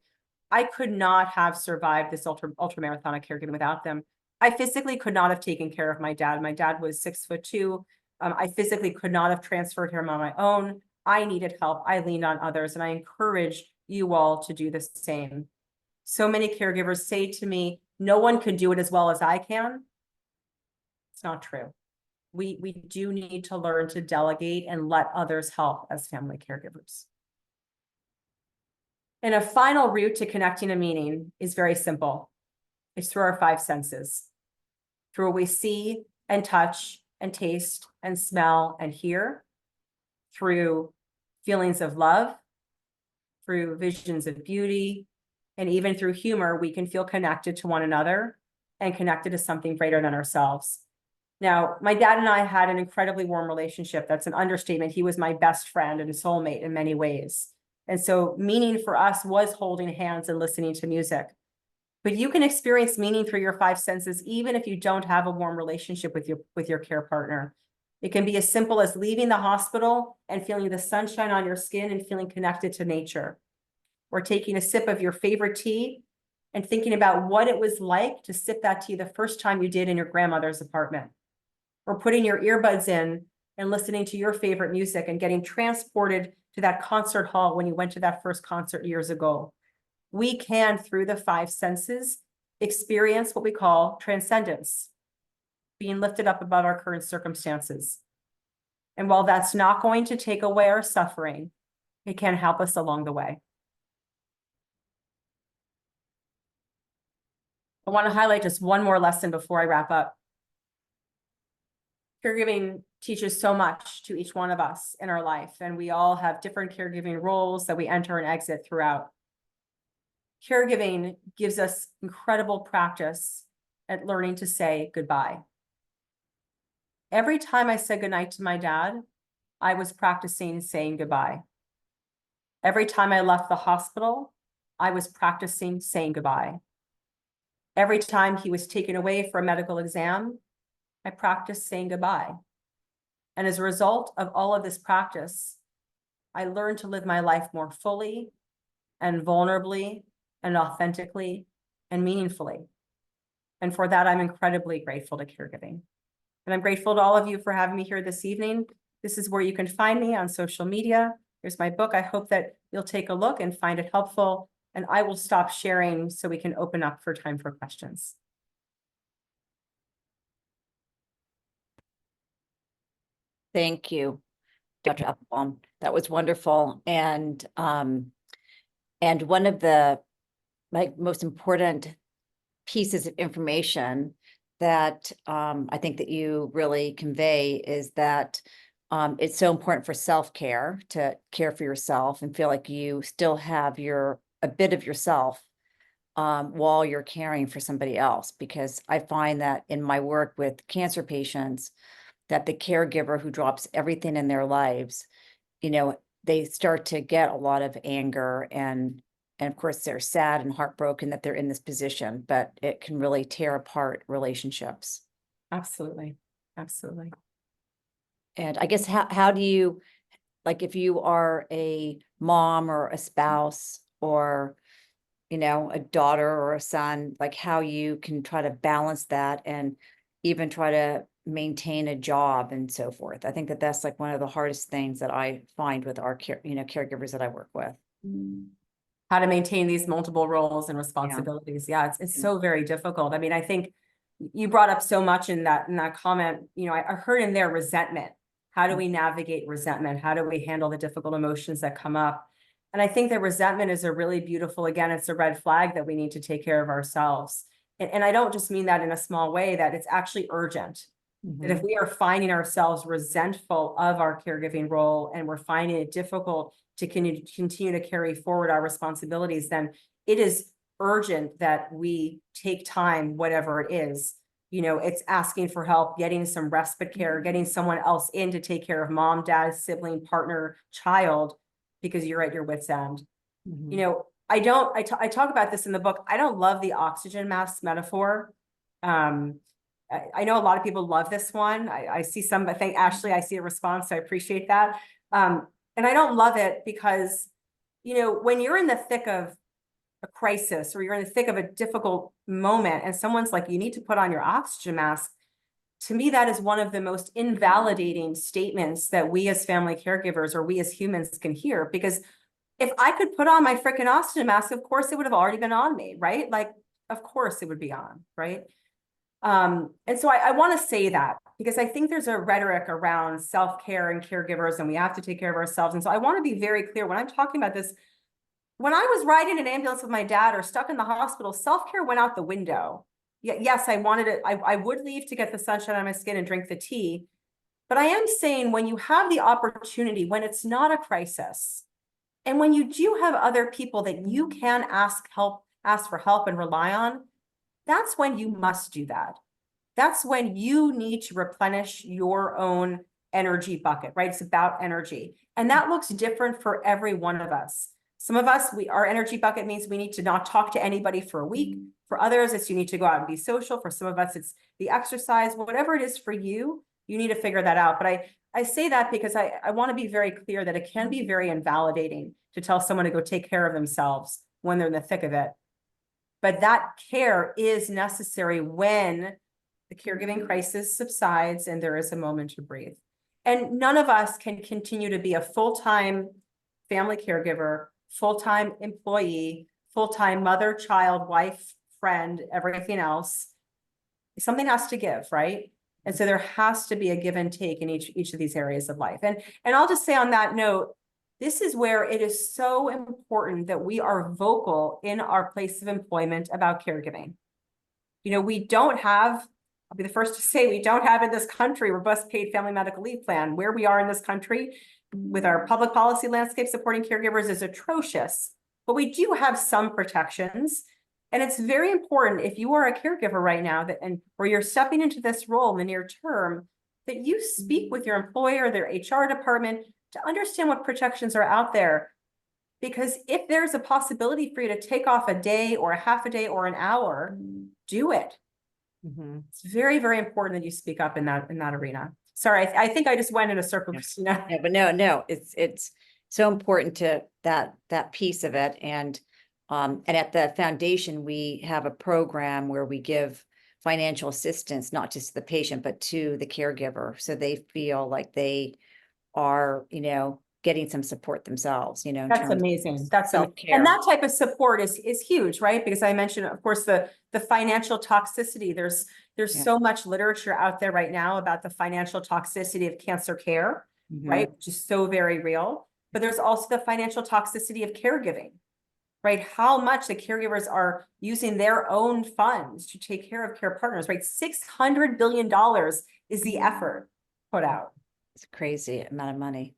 I could not have survived this ultramarathon of caregiving without them. I physically could not have taken care of my dad. My dad was 6'2". I physically could not have transferred him on my own. I needed help. I leaned on others, and I encourage you all to do the same. So many caregivers say to me, no one can do it as well as I can. It's not true. We do need to learn to delegate and let others help as family caregivers. And a final route to connecting a meaning is very simple. It's through our 5 senses, through what we see and touch and taste and smell and hear, through feelings of love, through visions of beauty, and even through humor. We can feel connected to one another and connected to something greater than ourselves. Now, my dad and I had an incredibly warm relationship. That's an understatement. He was my best friend and soulmate in many ways. And so meaning for us was holding hands and listening to music. But you can experience meaning through your 5 senses, even if you don't have a warm relationship with your care partner. It can be as simple as leaving the hospital and feeling the sunshine on your skin and feeling connected to nature, or taking a sip of your favorite tea and thinking about what it was like to sip that tea the first time you did in your grandmother's apartment, or putting your earbuds in and listening to your favorite music and getting transported to that concert hall when you went to that first concert years ago. We can, through the 5 senses, experience what we call transcendence, being lifted up above our current circumstances. And while that's not going to take away our suffering, it can help us along the way. I want to highlight just one more lesson before I wrap up. Caregiving teaches so much to each one of us in our life, and we all have different caregiving roles that we enter and exit throughout. Caregiving gives us incredible practice at learning to say goodbye. Every time I said goodnight to my dad, I was practicing saying goodbye. Every time I left the hospital, I was practicing saying goodbye. Every time he was taken away for a medical exam, I practiced saying goodbye. And as a result of all of this practice, I learned to live my life more fully and vulnerably and authentically and meaningfully. And for that, I'm incredibly grateful to caregiving. And I'm grateful to all of you for having me here this evening. This is where you can find me on social media. Here's my book. I hope that you'll take a look and find it helpful. And I will stop sharing so we can open up for time for questions. Thank you, Dr. Applebaum. That was wonderful. And one of the most important pieces of information that I think that you really convey is that it's so important for self-care, to care for yourself and feel like you still have a bit of yourself while you're caring for somebody else. Because I find that in my work with cancer patients, that the caregiver who drops everything in their lives, they start to get a lot of anger, and of course they're sad and heartbroken that they're in this position, but it can really tear apart relationships. Absolutely. Absolutely. And I guess how do you, like, if you are a mom or a spouse or, a daughter or a son, like how you can try to balance that and even try to maintain a job and so forth. I think that that's like one of the hardest things that I find with our caregivers that I work with. How to maintain these multiple roles and Yeah. responsibilities. Yeah, it's Yeah. so very difficult. I mean, I think you brought up so much in that comment. I heard in there resentment. How do we navigate resentment? How do we handle the difficult emotions that come up? And I think that resentment is a really beautiful, again, it's a red flag that we need to take care of ourselves. And I don't just mean that in a small way, that it's actually urgent. That if we are finding ourselves resentful of our caregiving role and we're finding it difficult to continue to carry forward our responsibilities, then it is urgent that we take time, whatever it is. It's asking for help, getting some respite care, getting someone else in to take care of mom, dad, sibling, partner, child, because you're at your wit's end. I talk about this in the book. I don't love the oxygen mask metaphor. I know a lot of people love this one. I see some, I think, Ashley, I see a response, so I appreciate that. And I don't love it because, when you're in the thick of a crisis or you're in the thick of a difficult moment and someone's like, you need to put on your oxygen mask, to me, that is one of the most invalidating statements that we as family caregivers or we as humans can hear. Because if I could put on my freaking oxygen mask, of course it would have already been on me, right? Like, of course it would be on, right? And so I want to say that because I think there's a rhetoric around self-care and caregivers, and we have to take care of ourselves. And so I want to be very clear when I'm talking about this. When I was riding an ambulance with my dad or stuck in the hospital, self-care went out the window. Yes, I wanted it. I would leave to get the sunshine on my skin and drink the tea. But I am saying when you have the opportunity, when it's not a crisis, and when you do have other people that you can ask for help and rely on, that's when you must do that. That's when you need to replenish your own energy bucket, right? It's about energy. And that looks different for every one of us. Some of us, our energy bucket means we need to not talk to anybody for a week. For others, it's you need to go out and be social. For some of us, it's the exercise. Whatever it is for you, you need to figure that out. But I say that because I want to be very clear that it can be very invalidating to tell someone to go take care of themselves when they're in the thick of it. But that care is necessary when the caregiving crisis subsides and there is a moment to breathe. And none of us can continue to be a full-time family caregiver, full-time employee, full-time mother, child, wife, friend, everything else. Something has to give, right? And so there has to be a give and take in each of these areas of life. And I'll just say on that note, this is where it is so important that we are vocal in our place of employment about caregiving. We don't have, I'll be the first to say, we don't have in this country robust paid family medical leave plan. Where we are in this country with our public policy landscape supporting caregivers is atrocious, but we do have some protections. And it's very important if you are a caregiver right now or you're stepping into this role in the near term, that you speak with your employer, their HR department, to understand what protections are out there. Because if there's a possibility for you to take off a day or a half a day or an hour, do it. It's very, very important that you speak up in that arena. Sorry, I think I just went in a circle, Christina. Yeah, but no, it's so important to that piece of it. And at the foundation, we have a program where we give financial assistance, not just to the patient, but to the caregiver. So they feel like they are, getting some support themselves, in That's terms amazing. of That's self-care. and that type of support is huge, right? Because I mentioned, of course, the financial toxicity. There's so much literature out there right now about the financial toxicity of cancer care, right? Which is so very real. But there's also the financial toxicity of caregiving, right? How much the caregivers are using their own funds to take care of care partners, right? $600 billion is the effort put out. It's a crazy amount of money.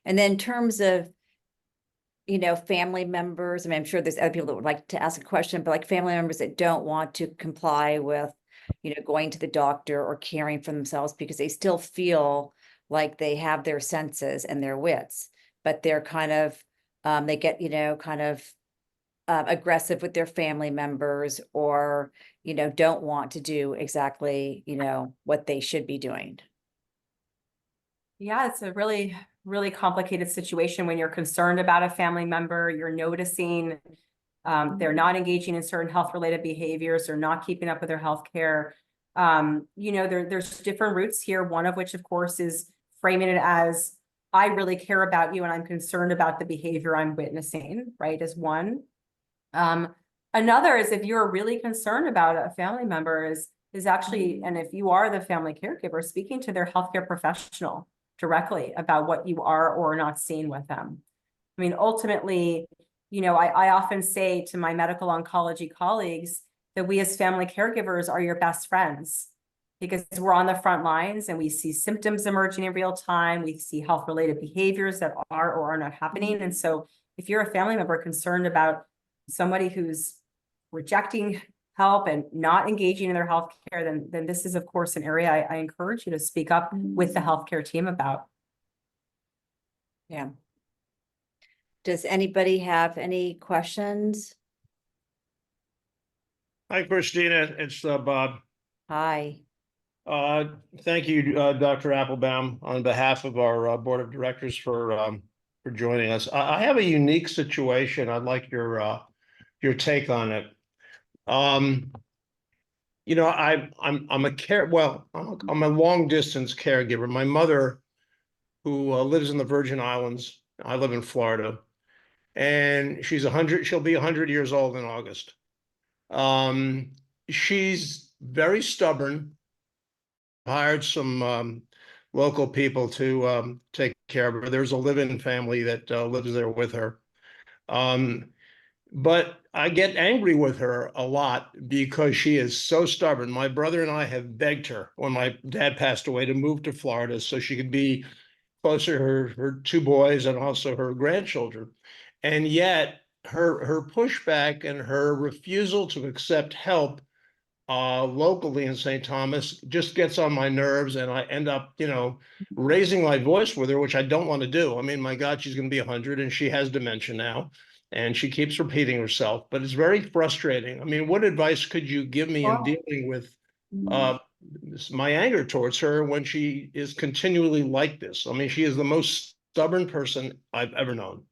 And then in terms of, family members, I mean, I'm sure there's other people that would like to ask a question, but like family members that don't want to comply with, going to the doctor or caring for themselves because they still feel like they have their senses and their wits, but they're kind of, they get, kind of aggressive with their family members, or, don't want to do exactly, what they should be doing. Yeah, it's a really, really complicated situation when you're concerned about a family member, you're noticing they're not engaging in certain health-related behaviors, they're not keeping up with their health care. There's different routes here, one of which, of course, is framing it as, I really care about you and I'm concerned about the behavior I'm witnessing, right, as one. Another is if you're really concerned about a family member is actually, and if you are the family caregiver, speaking to their healthcare professional directly about what you are or are not seeing with them. I mean, ultimately, I often say to my medical oncology colleagues that we as family caregivers are your best friends, because we're on the front lines and we see symptoms emerging in real time. We see health-related behaviors that are or are not happening. And so if you're a family member concerned about somebody who's rejecting help and not engaging in their healthcare, then this is, of course, an area I encourage you to speak up with the healthcare team about. Yeah. Does anybody have any questions? Hi, Christina. It's Bob. Hi. Thank you, Dr. Applebaum, on behalf of our board of directors for joining us. I have a unique situation. I'd like your take on it. I'm a long distance caregiver. My mother, who lives in the Virgin Islands, I live in Florida, and she's 100. She'll be 100 years old in August. She's very stubborn. Hired some local people to take care of her. There's a live-in family that lives there with her. But I get angry with her a lot because she is so stubborn. My brother and I have begged her when my dad passed away to move to Florida so she could be closer to her two boys and also her grandchildren. And yet her pushback and her refusal to accept help locally in St. Thomas just gets on my nerves, and I end up, raising my voice with her, which I don't want to do. I mean, my God, she's going to be 100 and she has dementia now, and she keeps repeating herself, but it's very frustrating. I mean, what advice could you give me in dealing with my anger towards her when she is continually like this? I mean, she is the most stubborn person I've ever known.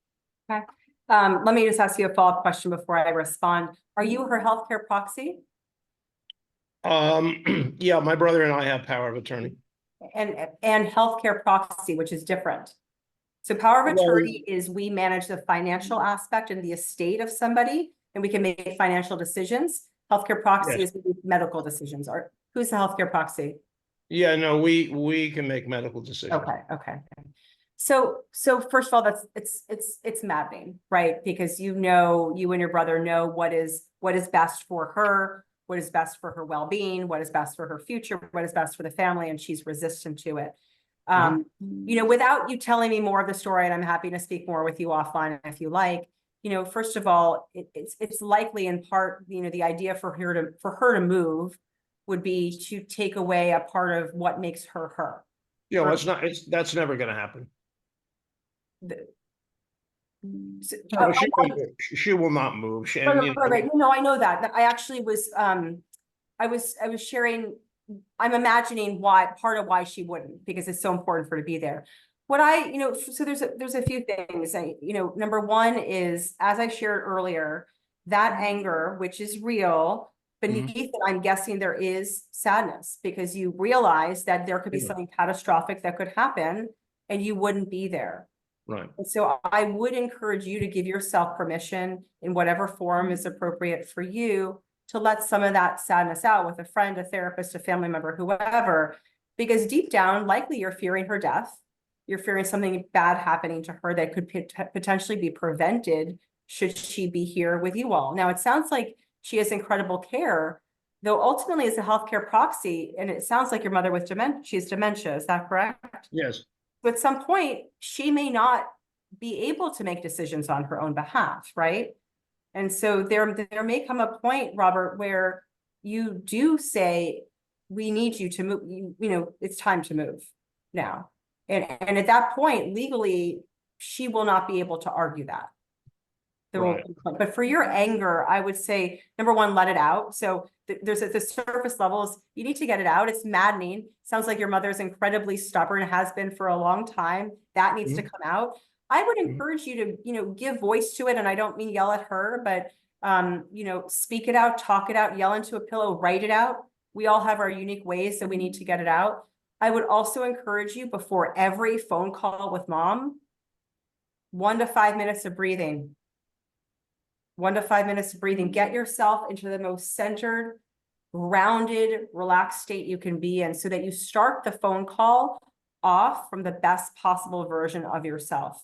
Okay. Let me just ask you a follow-up question before I respond. Are you her healthcare proxy? Yeah, my brother and I have power of attorney. And healthcare proxy, which is different. So power of attorney is we manage the financial aspect and the estate of somebody, and we can make financial decisions. Healthcare proxy Yes. is medical decisions. Or who's the healthcare proxy? Yeah, no, we can make medical decisions. Okay. So first of all, it's maddening, right? Because you and your brother know what is best for her, what is best for her well-being, what is best for her future, what is best for the family, and she's resistant to it. Without you telling me more of the story, and I'm happy to speak more with you offline if you like, first of all, it's likely in part, the idea for her to move would be to take away a part of what makes her her. Yeah, well, that's never going to happen. No, she will not move. Right. I know that. I actually was I was sharing, I'm imagining part of why she wouldn't, because it's so important for her to be there. So there's a few things. Number one is, as I shared earlier, that anger, which is real, beneath it, I'm guessing there is sadness, because you realize that there could be something catastrophic that could happen and you wouldn't be there. Right. And so I would encourage you to give yourself permission in whatever form is appropriate for you to let some of that sadness out with a friend, a therapist, a family member, whoever, because deep down, likely you're fearing her death. You're fearing something bad happening to her that could potentially be prevented should she be here with you all. Now, it sounds like she has incredible care, though ultimately as a healthcare proxy, and it sounds like your mother with dementia, she has dementia, is that correct? Yes. But at some point, she may not be able to make decisions on her own behalf, right? And so there may come a point, Robert, where you do say, we need you to move, it's time to move now. And at that point, legally, she will not be able to argue that. the role. Right. But for your anger, I would say, number one, let it out. So there's at the surface levels, you need to get it out. It's maddening. Sounds like your mother's incredibly stubborn, has been for a long time. That needs to come out. I would encourage you to, give voice to it. And I don't mean yell at her, but, speak it out, talk it out, yell into a pillow, write it out. We all have our unique ways that we need to get it out. I would also encourage you before every phone call with mom, 1 to 5 minutes of breathing. 1 to 5 minutes of breathing. Get yourself into the most centered, grounded, relaxed state you can be in so that you start the phone call off from the best possible version of yourself.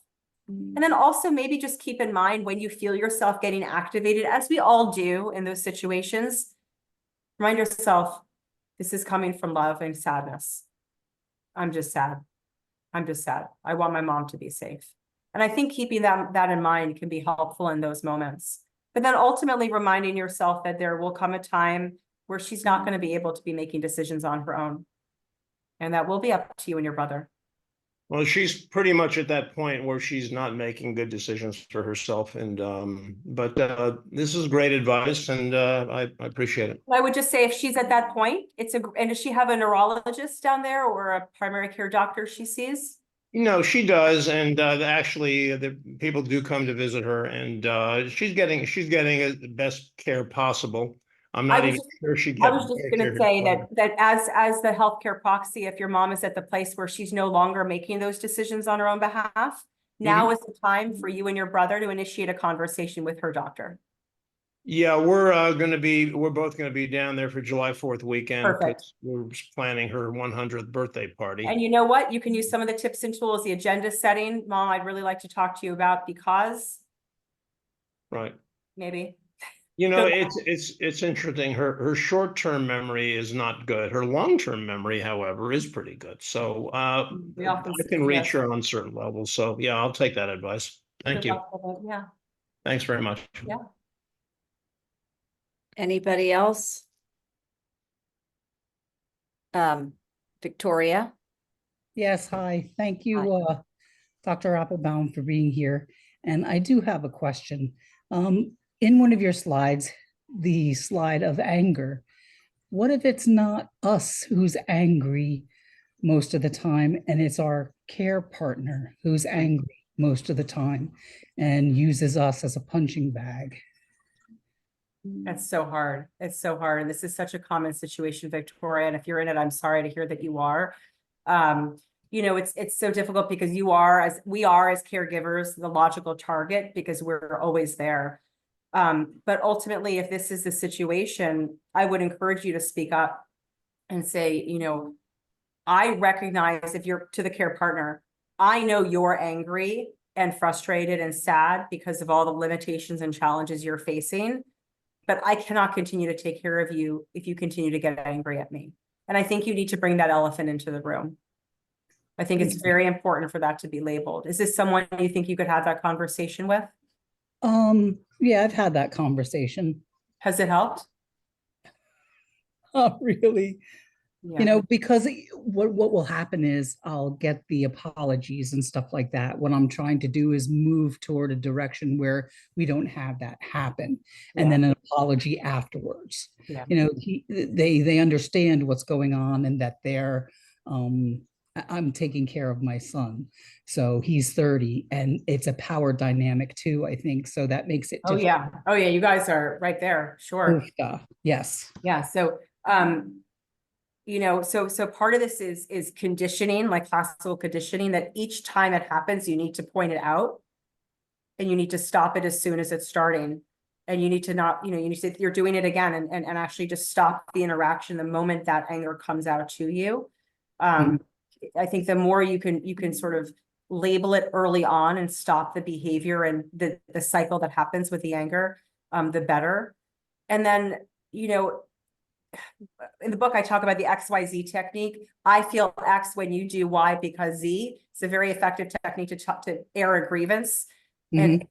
And then also maybe just keep in mind when you feel yourself getting activated, as we all do in those situations, remind yourself, this is coming from love and sadness. I'm just sad. I'm just sad. I want my mom to be safe. And I think keeping that in mind can be helpful in those moments. But then ultimately reminding yourself that there will come a time where she's not going to be able to be making decisions on her own. And that will be up to you and your brother. Well, she's pretty much at that point where she's not making good decisions for herself. And but this is great advice, and I appreciate it. I would just say if she's at that point, and does she have a neurologist down there or a primary care doctor she sees? She does, and actually, the people do come to visit her, and she's getting the best care possible. I'm not even sure she gets. I was just going to say that as the healthcare proxy, if your mom is at the place where she's no longer making those decisions on her own behalf, now is the time for you and your brother to initiate a conversation with her doctor. Yeah, we're both going to be down there for July 4th weekend. Perfect. We're planning her 100th birthday party. And you know what? You can use some of the tips and tools, the agenda setting. Mom, I'd really like to talk to you about because. Right. Maybe. It's interesting. Her short-term memory is not good. Her long-term memory, however, is pretty good. So I can reach her on certain levels. So yeah, I'll take that advice. Thank you. Yeah. Thanks very much. Yeah. Anybody else? Victoria? Yes, hi. Thank you, Dr. Applebaum, for being here. And I do have a question. In one of your slides, the slide of anger, what if it's not us who's angry most of the time, and it's our care partner who's angry most of the time and uses us as a punching bag? That's so hard. It's so hard. And this is such a common situation, Victoria. And if you're in it, I'm sorry to hear that you are. It's so difficult because we are as caregivers, the logical target because we're always there. But ultimately, if this is the situation, I would encourage you to speak up and say, I recognize if you're to the care partner, I know you're angry and frustrated and sad because of all the limitations and challenges you're facing. But I cannot continue to take care of you if you continue to get angry at me. And I think you need to bring that elephant into the room. I think it's very important for that to be labeled. Is this someone you think you could have that conversation with? Yeah, I've had that conversation. Has it helped? Not really. Yeah. Because what will happen is I'll get the apologies and stuff like that. What I'm trying to do is move toward a direction where we don't have that happen, and then an apology afterwards. Yeah. They understand what's going on and that I'm taking care of my son. So he's 30 and it's a power dynamic too, I think. So that makes it difficult. Oh yeah. You guys are right there. Sure. Yes. Yeah. So, so part of this is conditioning, like classical conditioning, that each time it happens, you need to point it out and you need to stop it as soon as it's starting. And you need to not, you need to, you're doing it again and actually just stop the interaction the moment that anger comes out to you. I think the more you can sort of label it early on and stop the behavior and the cycle that happens with the anger, the better. And then, in the book, I talk about the XYZ technique. I feel X when you do Y because Z. It's a very effective technique to air a grievance and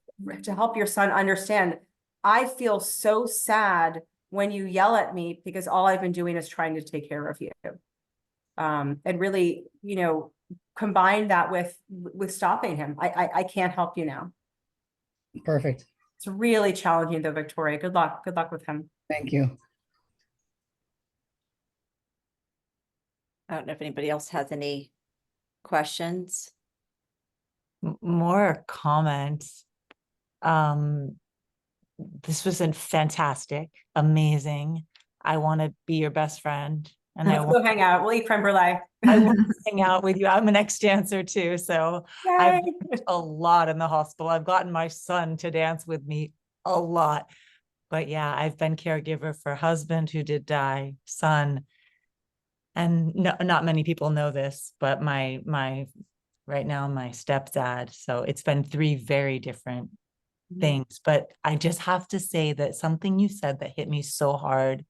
to help your son understand, I feel so sad when you yell at me because all I've been doing is trying to take care of you. And really, combine that with stopping him. I can't help you now. Perfect. It's really challenging though, Victoria. Good luck. Good luck with him. Thank you. I don't know if anybody else has any questions. More comments. This was a fantastic, amazing. I want to be your best friend, and I Let's want, go hang out. We'll eat creme brulee. I want to hang out with you. I'm an ex-dancer too, so I've Yay. learned a lot in the hospital. I've gotten my son to dance with me a lot. But yeah, I've been caregiver for husband who did die, son, and no, not many people know this, but my right now my stepdad. So it's been three very different things. But I just have to say that something you said that hit me so hard,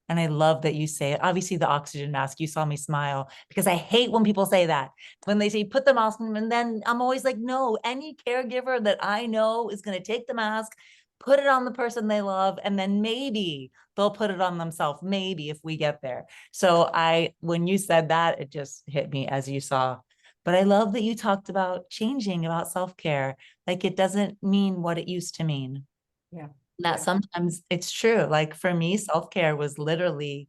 and I love that you say it. Obviously, the oxygen mask, you saw me smile because I hate when people say that. When they say put the mask on, and then I'm always like, no, any caregiver that I know is going to take the mask, put it on the person they love, and then maybe they'll put it on themselves, maybe if we get there. So when you said that, it just hit me as you saw. But I love that you talked about changing, about self-care. Like it doesn't mean what it used to mean. Yeah. That Yeah. sometimes it's true. Like for me, self-care was literally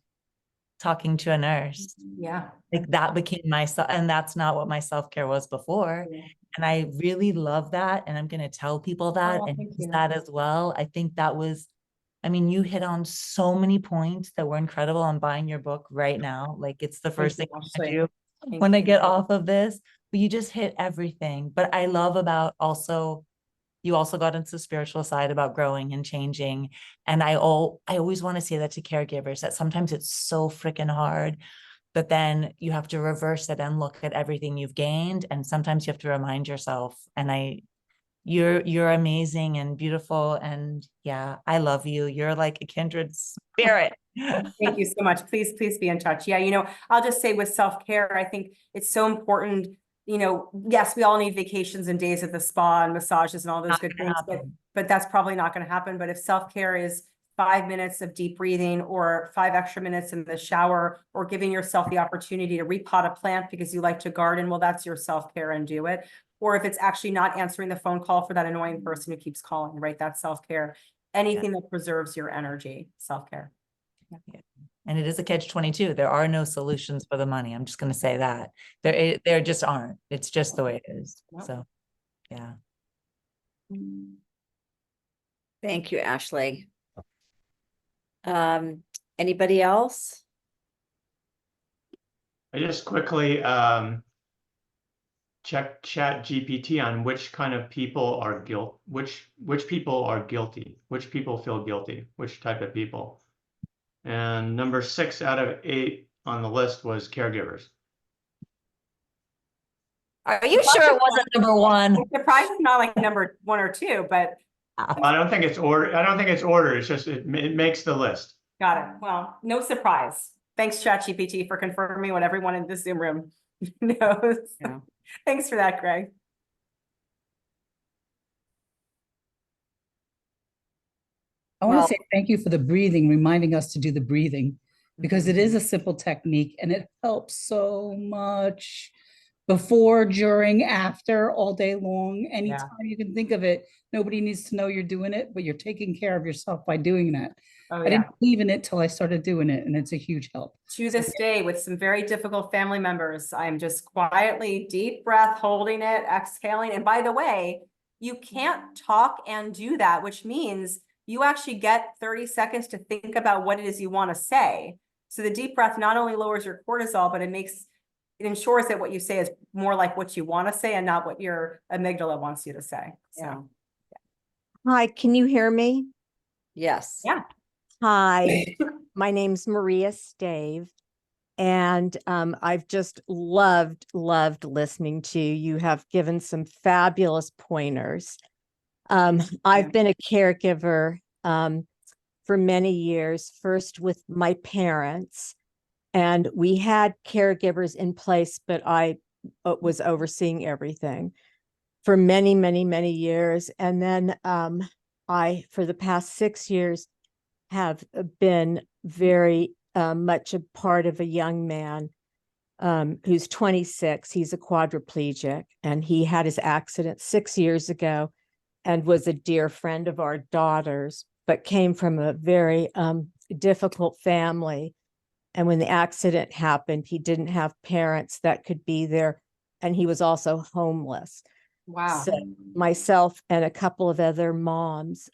talking to a nurse. Yeah. Like that became my and that's not what my self-care was before. Yeah. And I really love that. And I'm going to tell people that Oh, and thank use you. that as well. I think that was, I mean, you hit on so many points that were incredible. I'm buying your book right now. Like it's the first thing you, I Ashley. do Thank when I you. get off of this. But you just hit everything. But I love about also, you also got into the spiritual side about growing and changing. And I always want to say that to caregivers, that sometimes it's so freaking hard, but then you have to reverse it and look at everything you've gained. And sometimes you have to remind yourself. And you're amazing and beautiful. And yeah, I love you. You're like a kindred spirit. Thank you so much. Please, please be in touch. Yeah, I'll just say with self-care, I think it's so important. Yes, we all need vacations and days at the spa and massages and all those Not good gonna things, happen. but that's probably not going to happen. But if self-care is 5 minutes of deep breathing or 5 extra minutes in the shower or giving yourself the opportunity to repot a plant because you like to garden, well, that's your self-care and do it. Or if it's actually not answering the phone call for that annoying person who keeps calling, right? That's self-care. Anything that preserves your energy, self-care. Yeah. And it is a catch-22. There are no solutions for the money. I'm just going to say that there just aren't. It's just the way it is. Nope. So, yeah. Thank you, Ashley. Anybody else? I just quickly check Chat GPT on which kind of people are which people are guilty, which people feel guilty, which type of people. And number 6 out of 8 on the list was caregivers. Are you sure it wasn't number one? I'm surprised it's not like number 1 or 2, but I don't think it's order. I don't think it's order. It's just it makes the list. got it. Well, no surprise. Thanks, ChatGPT, for confirming what everyone in this Zoom room knows. Yeah. Thanks for that, Greg. I want to Well- say thank you for the breathing, reminding us to do the breathing, because it is a simple technique and it helps so much before, during, after, all day long, anytime you can think of it. Nobody needs to know you're doing it, but you're taking care of yourself by doing that. Oh, I didn't believe in it till I started doing it, and it's a huge help. To this day, with some very difficult family members, I'm just quietly, deep breath, holding it, exhaling. And by the way, you can't talk and do that, which means you actually get 30 seconds to think about what it is you want to say. So the deep breath not only lowers your cortisol, but it ensures that what you say is more like what you want to say and not what your amygdala wants you to say. So, Yeah. Hi, can you hear me? Yes. Yeah. Hi, my name's Maria Stave, and I've just loved listening to you. You have given some fabulous pointers. I've been a caregiver for many years, first with my parents, and we had caregivers in place, but I was overseeing everything for many, many, many years. And then I, for the past 6 years, have been very much a part of a young man who's 26. He's a quadriplegic, and he had his accident 6 years ago. and was a dear friend of our daughter's, but came from a very difficult family. And when the accident happened, he didn't have parents that could be there, and he was also homeless. Wow. So myself and a couple of other moms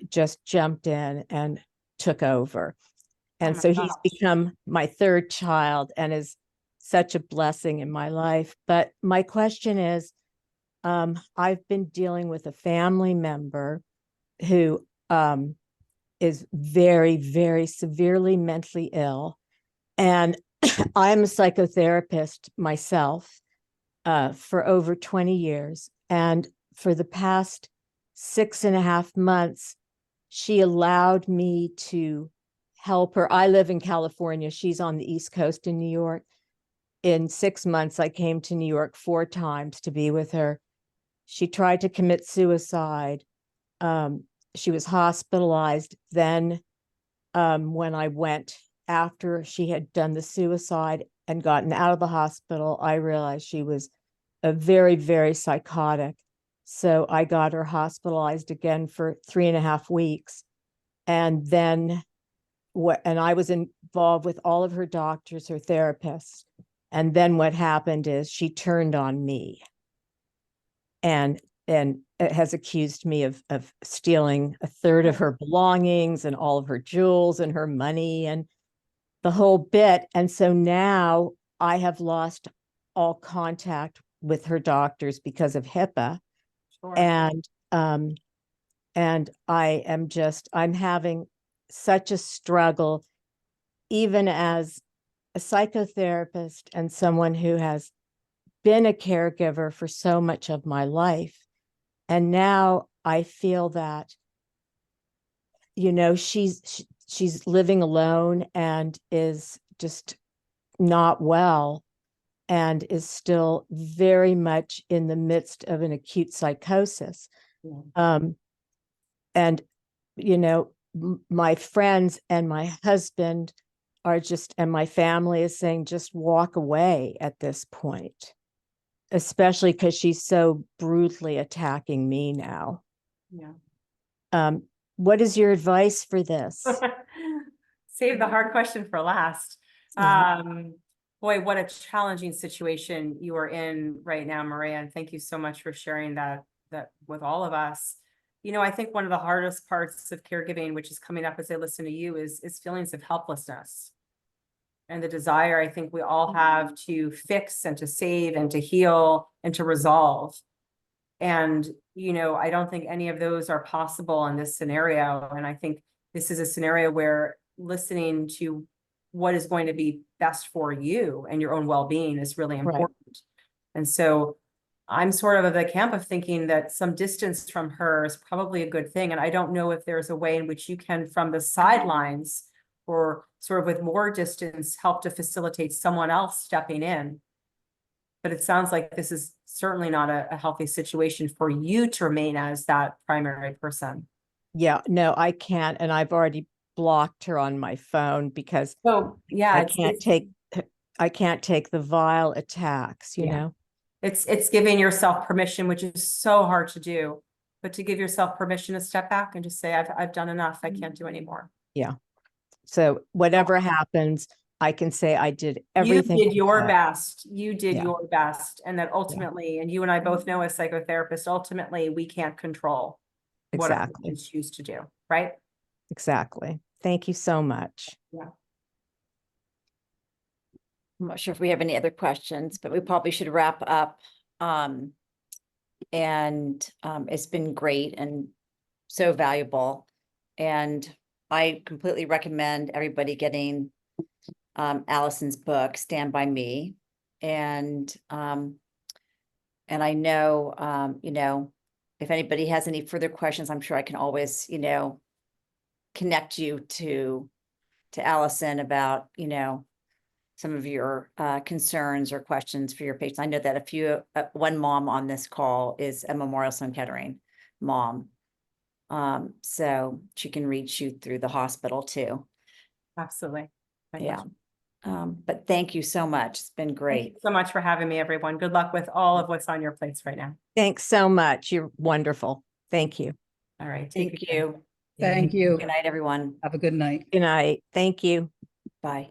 just jumped in and took over. And my so he's gosh. become my third child and is such a blessing in my life. But my question is, I've been dealing with a family member who is very, very severely mentally ill. And I'm a psychotherapist myself for over 20 years. And for the past 6.5 months, she allowed me to help her. I live in California. She's on the East Coast in New York. In 6 months, I came to New York 4 times to be with her. She tried to commit suicide. She was hospitalized. Then when I went after she had done the suicide and gotten out of the hospital, I realized she was a very, very psychotic. So I got her hospitalized again for 3.5 weeks. And then and I was involved with all of her doctors, her therapists. And then what happened is she turned on me and has accused me of stealing 1/3 of her belongings and all of her jewels and her money and the whole bit. And so now I have lost all contact with her doctors because of HIPAA. Sure. And I'm having such a struggle, even as a psychotherapist and someone who has been a caregiver for so much of my life. And now I feel that, she's living alone and is just not well and is still very much in the midst of an acute psychosis. Yeah. And, my friends and my husband and my family is saying, just walk away at this point, especially because she's so brutally attacking me now. Yeah. What is your advice for this? Save the hard question for last. Yeah. Boy, what a challenging situation you are in right now, Maria. And thank you so much for sharing that with all of us. I think one of the hardest parts of caregiving, which is coming up as I listen to you, is feelings of helplessness. And the desire, I think we all have to fix and to save and to heal and to resolve. And, I don't think any of those are possible in this scenario. And I think this is a scenario where listening to what is going to be best for you and your own well-being is really important. Right. And so I'm sort of the camp of thinking that some distance from her is probably a good thing. And I don't know if there's a way in which you can, from the sidelines or sort of with more distance, help to facilitate someone else stepping in. But it sounds like this is certainly not a healthy situation for you to remain as that primary person. Yeah, no, I can't. And I've already blocked her on my phone because I can't take the vile attacks, you know. It's giving yourself permission, which is so hard to do, but to give yourself permission to step back and just say, I've done enough. I can't do anymore. Yeah. So whatever happens, I can say I did everything. You did your best. You did your best. And that ultimately, and you and I both know as psychotherapists, ultimately we can't control what our patients choose to do, right? Exactly. Thank you so much. Yeah. I'm not sure if we have any other questions, but we probably should wrap up. It's been great and so valuable. And I completely recommend everybody getting Allison's book, Stand By Me. And I know, if anybody has any further questions, I'm sure I can always, connect you to Allison about, some of your concerns or questions for your patients. I know that one mom on this call is a Memorial Sloan Kettering mom. So she can reach you through the hospital too. Absolutely. Yeah. But thank you so much. It's been great. Thank you so much for having me, everyone. Good luck with all of what's on your plates right now. Thanks so much. You're wonderful. Thank you. All right. take Thank good care. you. Thank you. Good night, everyone. Have a good night. Good night. Thank you. Bye.